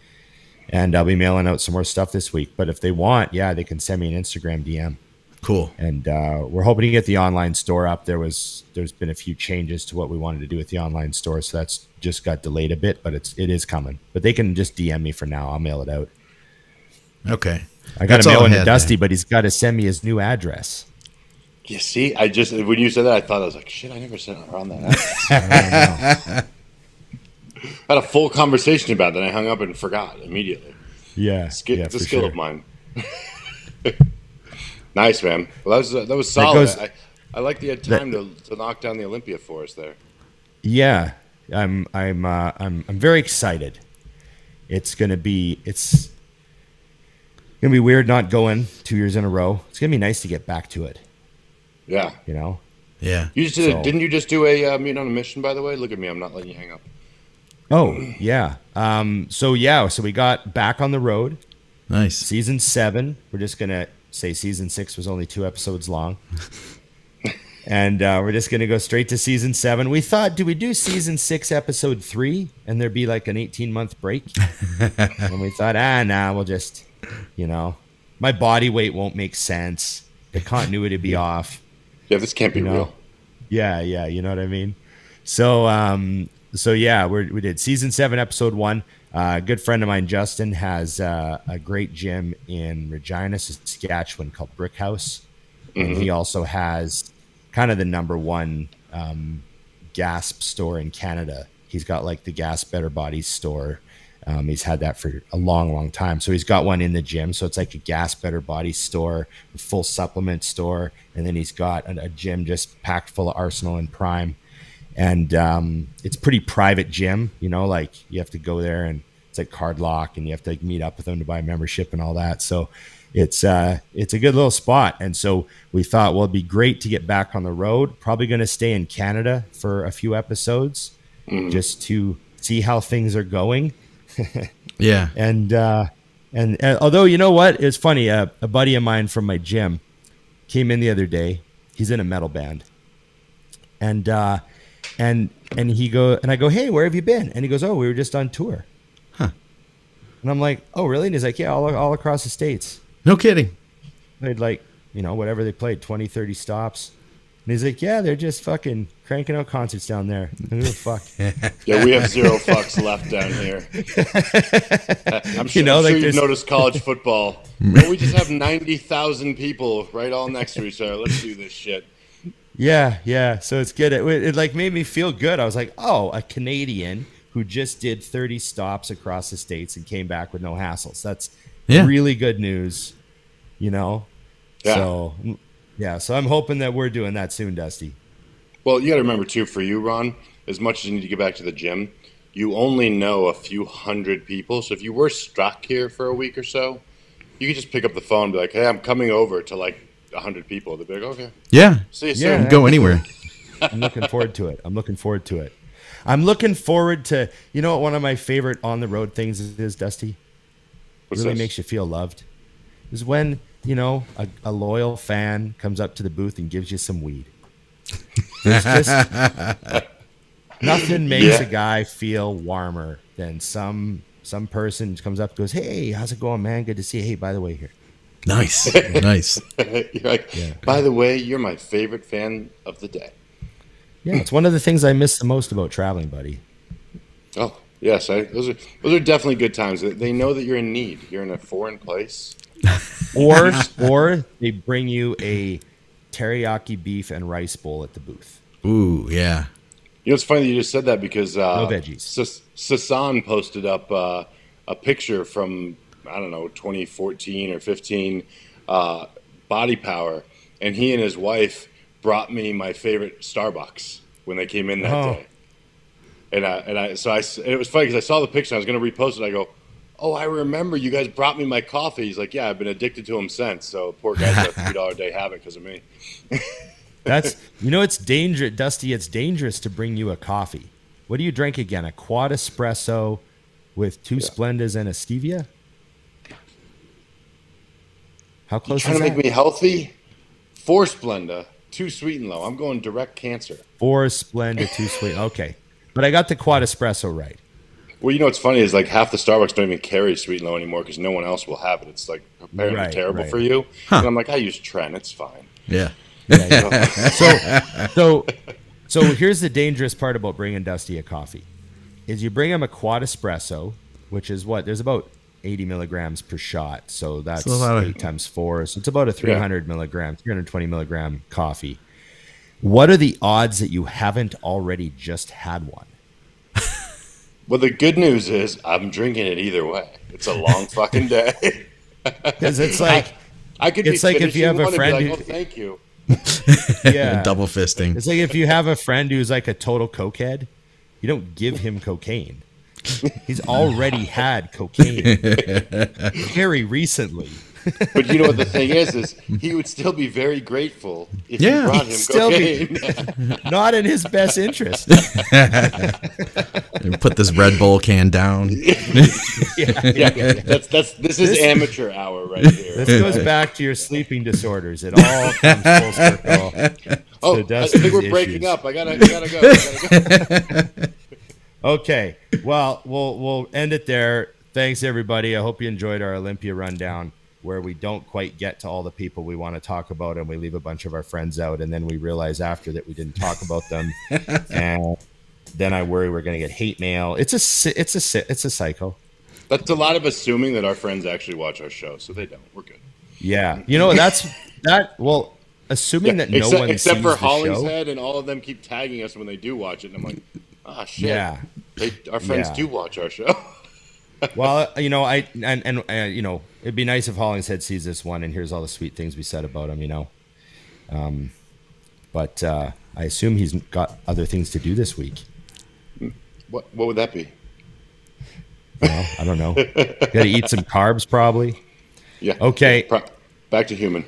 And I'll be mailing out some more stuff this week. But if they want, they can send me an Instagram DM. Cool. And we're hoping to get the online store up. There's been a few changes to what we wanted to do with the online store, so that's just got delayed a bit, but it is coming. But they can just DM me for now. I'll mail it out. Okay. I got That's to mail all I into had, Dusty, man. but he's got to send me his new address. You see, when you said that, I thought, I was like, shit, I never sent around that. I had a full conversation about that, and I hung up and forgot immediately. Yeah, It's a for skill sure. of mine. Nice, man. Well, that was solid. goes- I like the time to knock down the Olympia for us there. Yeah, I'm very excited. It's gonna be weird not going 2 years in a row. It's gonna be nice to get back to it. Yeah. You know. Yeah. You just did So- didn't you just do a Meet on a Mission, by the way? Look at me. I'm not letting you hang up. Oh yeah. So we got back on the road. Nice. Season 7. We're just gonna say season 6 was only 2 episodes long. And we're just going to go straight to season 7. We thought, do we do season 6, episode 3? And there'd be like an 18-month break. And we thought, we'll just, my body weight won't make sense. The continuity be off. Yeah, this can't be You know? real. Yeah, you know what I mean? So we did season 7, episode 1. A good friend of mine, Justin, has a great gym in Regina, Saskatchewan called Brick House. And he also has kind of the number 1 gasp store in Canada. He's got like the Gas Better Bodies store. He's had that for a long, long time. So he's got one in the gym. So it's like a Gas Better Bodies store, a full supplement store. And then he's got a gym just packed full of Arsenal and Prime. And it's pretty private gym, like you have to go there and it's like card lock and you have to like meet up with them to buy membership and all that. So it's a good little spot. And so we thought, well, it'd be great to get back on the road. Probably going to stay in Canada for a few episodes just to see how things are going. Yeah. And although, you know what? It's funny. A buddy of mine from my gym came in the other day. He's in a metal band. And I go, hey, where have you been? And he goes, oh, we were just on tour. Huh. And I'm like, oh, really? And he's like, yeah, all across the States. No kidding. They'd like, whatever they played, 20, 30 stops. And he's like, yeah, they're just fucking cranking out concerts down there. Who the fuck? Yeah, we have 0 fucks left down here. I'm sure, you've noticed college football. Well, we just have 90,000 people right all next to each other. Let's do this shit. Yeah. So it's good. It like made me feel good. I was like, oh, a Canadian who just did 30 stops across the States and came back with no hassles. That's really good news, Yeah. So I'm hoping that we're doing that soon, Dusty. Well, you got to remember, too, for you, Ron, as much as you need to get back to the gym, you only know a few hundred people. So if you were stuck here for a week or so, you could just pick up the phone and be like, hey, I'm coming over to like 100 people. They'd be like, okay. Yeah. See you soon. Go anywhere. I'm looking forward to it. I'm looking forward to it. I'm looking forward to, you know what one of my favorite on-the-road things is, Dusty? What's really this? makes you feel loved. Is when, you know, a loyal fan comes up to the booth and gives you some weed. There's just nothing makes a guy feel warmer than some person comes up and goes, hey, how's it going, man? Good to see you. Hey, by the way, here. Nice. Nice. You're like, by the way, you're my favorite fan of the day. Yeah, it's one of the things I miss the most about traveling, buddy. Oh, yes. Those are definitely good times. They know that you're in need. You're in a foreign place. Or they bring you a teriyaki beef and rice bowl at the booth. Ooh, yeah. You know, it's funny that you just said that because no veggies. Sasan posted up a picture from, I don't know, 2014 or 15, Body Power, and he and his wife brought me my favorite Starbucks when they came in that day. And it was funny because I saw the picture. I was going to repost it. I go, oh, I remember you guys brought me my coffee. He's like, yeah, I've been addicted to him since. So poor guy's got a $3 a day habit because of me. That's, you know, it's dangerous, Dusty. It's dangerous to bring you a coffee. What do you drink again? A quad espresso with 2 Splendas and a stevia? How close trying is to that? make me healthy? 4 Splenda, 2 sweet and low. I'm going direct cancer. 4 Splenda, 2 sweet. Okay. But I got the quad espresso right. Well, you know what's funny is like half the Starbucks don't even carry sweet and low anymore because no one else will have it. It's like apparently terrible for you. Huh. And I'm like, I use Trent. It's fine. Yeah. So here's the dangerous part about bringing Dusty a coffee is you bring him a quad espresso, which is what? There's about 80 milligrams per shot. So that's 8 times 4. So it's about a 300 milligram, 320 milligram coffee. What are the odds that you haven't already just had one? Well, the good news is I'm drinking it either way. It's a long fucking day. Because it's like I could. It's like if you have a friend who, who, oh, thank you. Yeah, Double fisting. It's like if you have a friend who's like a total cokehead, you don't give him cocaine. He's already had cocaine very recently. But you know what the thing is he would still be very grateful if you brought him cocaine. Not in his best interest. And put this Red Bull can down. This is amateur hour right here. This goes back to your sleeping disorders. It all comes full circle. Oh, I think we're breaking up. I gotta go. Okay, well, we'll end it there. Thanks, everybody. I hope you enjoyed our Olympia rundown, where we don't quite get to all the people we want to talk about, and we leave a bunch of our friends out, and then we realize after that we didn't talk about them, and then I worry we're going to get hate mail. It's a cycle. That's a lot of assuming that our friends actually watch our show, so they don't. We're good. Yeah, you know Well, assuming that no one except sees for the Hollingshead, and all of them keep tagging us when they do watch it, and I'm like, ah, shit. Yeah, our friends do watch our show. Well, you know, you know, it'd be nice if Hollingshead sees this one and hears all the sweet things we said about him, you know. But I assume he's got other things to do this week. What would that be? Well, I don't know. Got to eat some carbs, probably. Yeah. Okay. Back to human.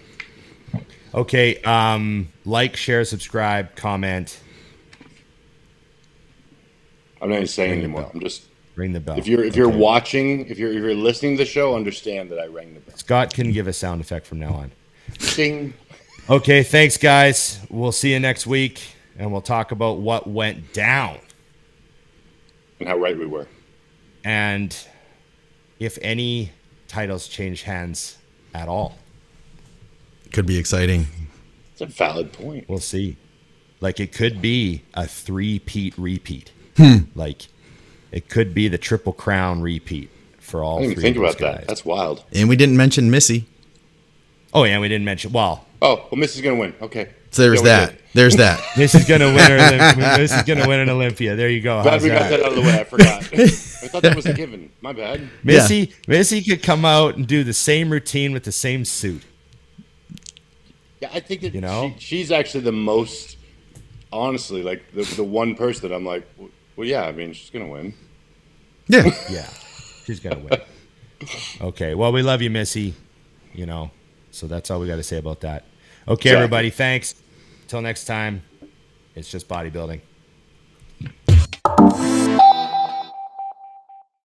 Okay. Like, share, subscribe, comment. I'm not even saying anymore. I'm just. Ring the bell. If you're watching, if you're listening to the show, understand that I rang the bell. Scott can give a sound effect from now on. Ding. Okay, thanks guys. We'll see you next week, and we'll talk about what went down and how right we were, and if any titles change hands at all. Could be exciting. It's a valid point. We'll see. Like it could be a 3-peat repeat. Like. It could be the Triple Crown repeat for all three. I didn't even think about that. That's wild. And we didn't mention Missy. Oh, yeah, we didn't mention. Well, Missy's gonna win. Okay. So there's that. There's that. Missy's gonna win. Missy's gonna win an Olympia. There you go. Glad we got that out of the way. I forgot. I thought that was a given. My bad. Missy could come out and do the same routine with the same suit. Yeah, I think that she's actually the most, honestly, like the one person that I'm like, well, yeah, I mean, she's gonna win. Yeah. Yeah, she's gonna win. Okay, well, we love you, Missy. You know, so that's all we got to say about that. Okay, everybody, thanks. Till next time, it's just bodybuilding.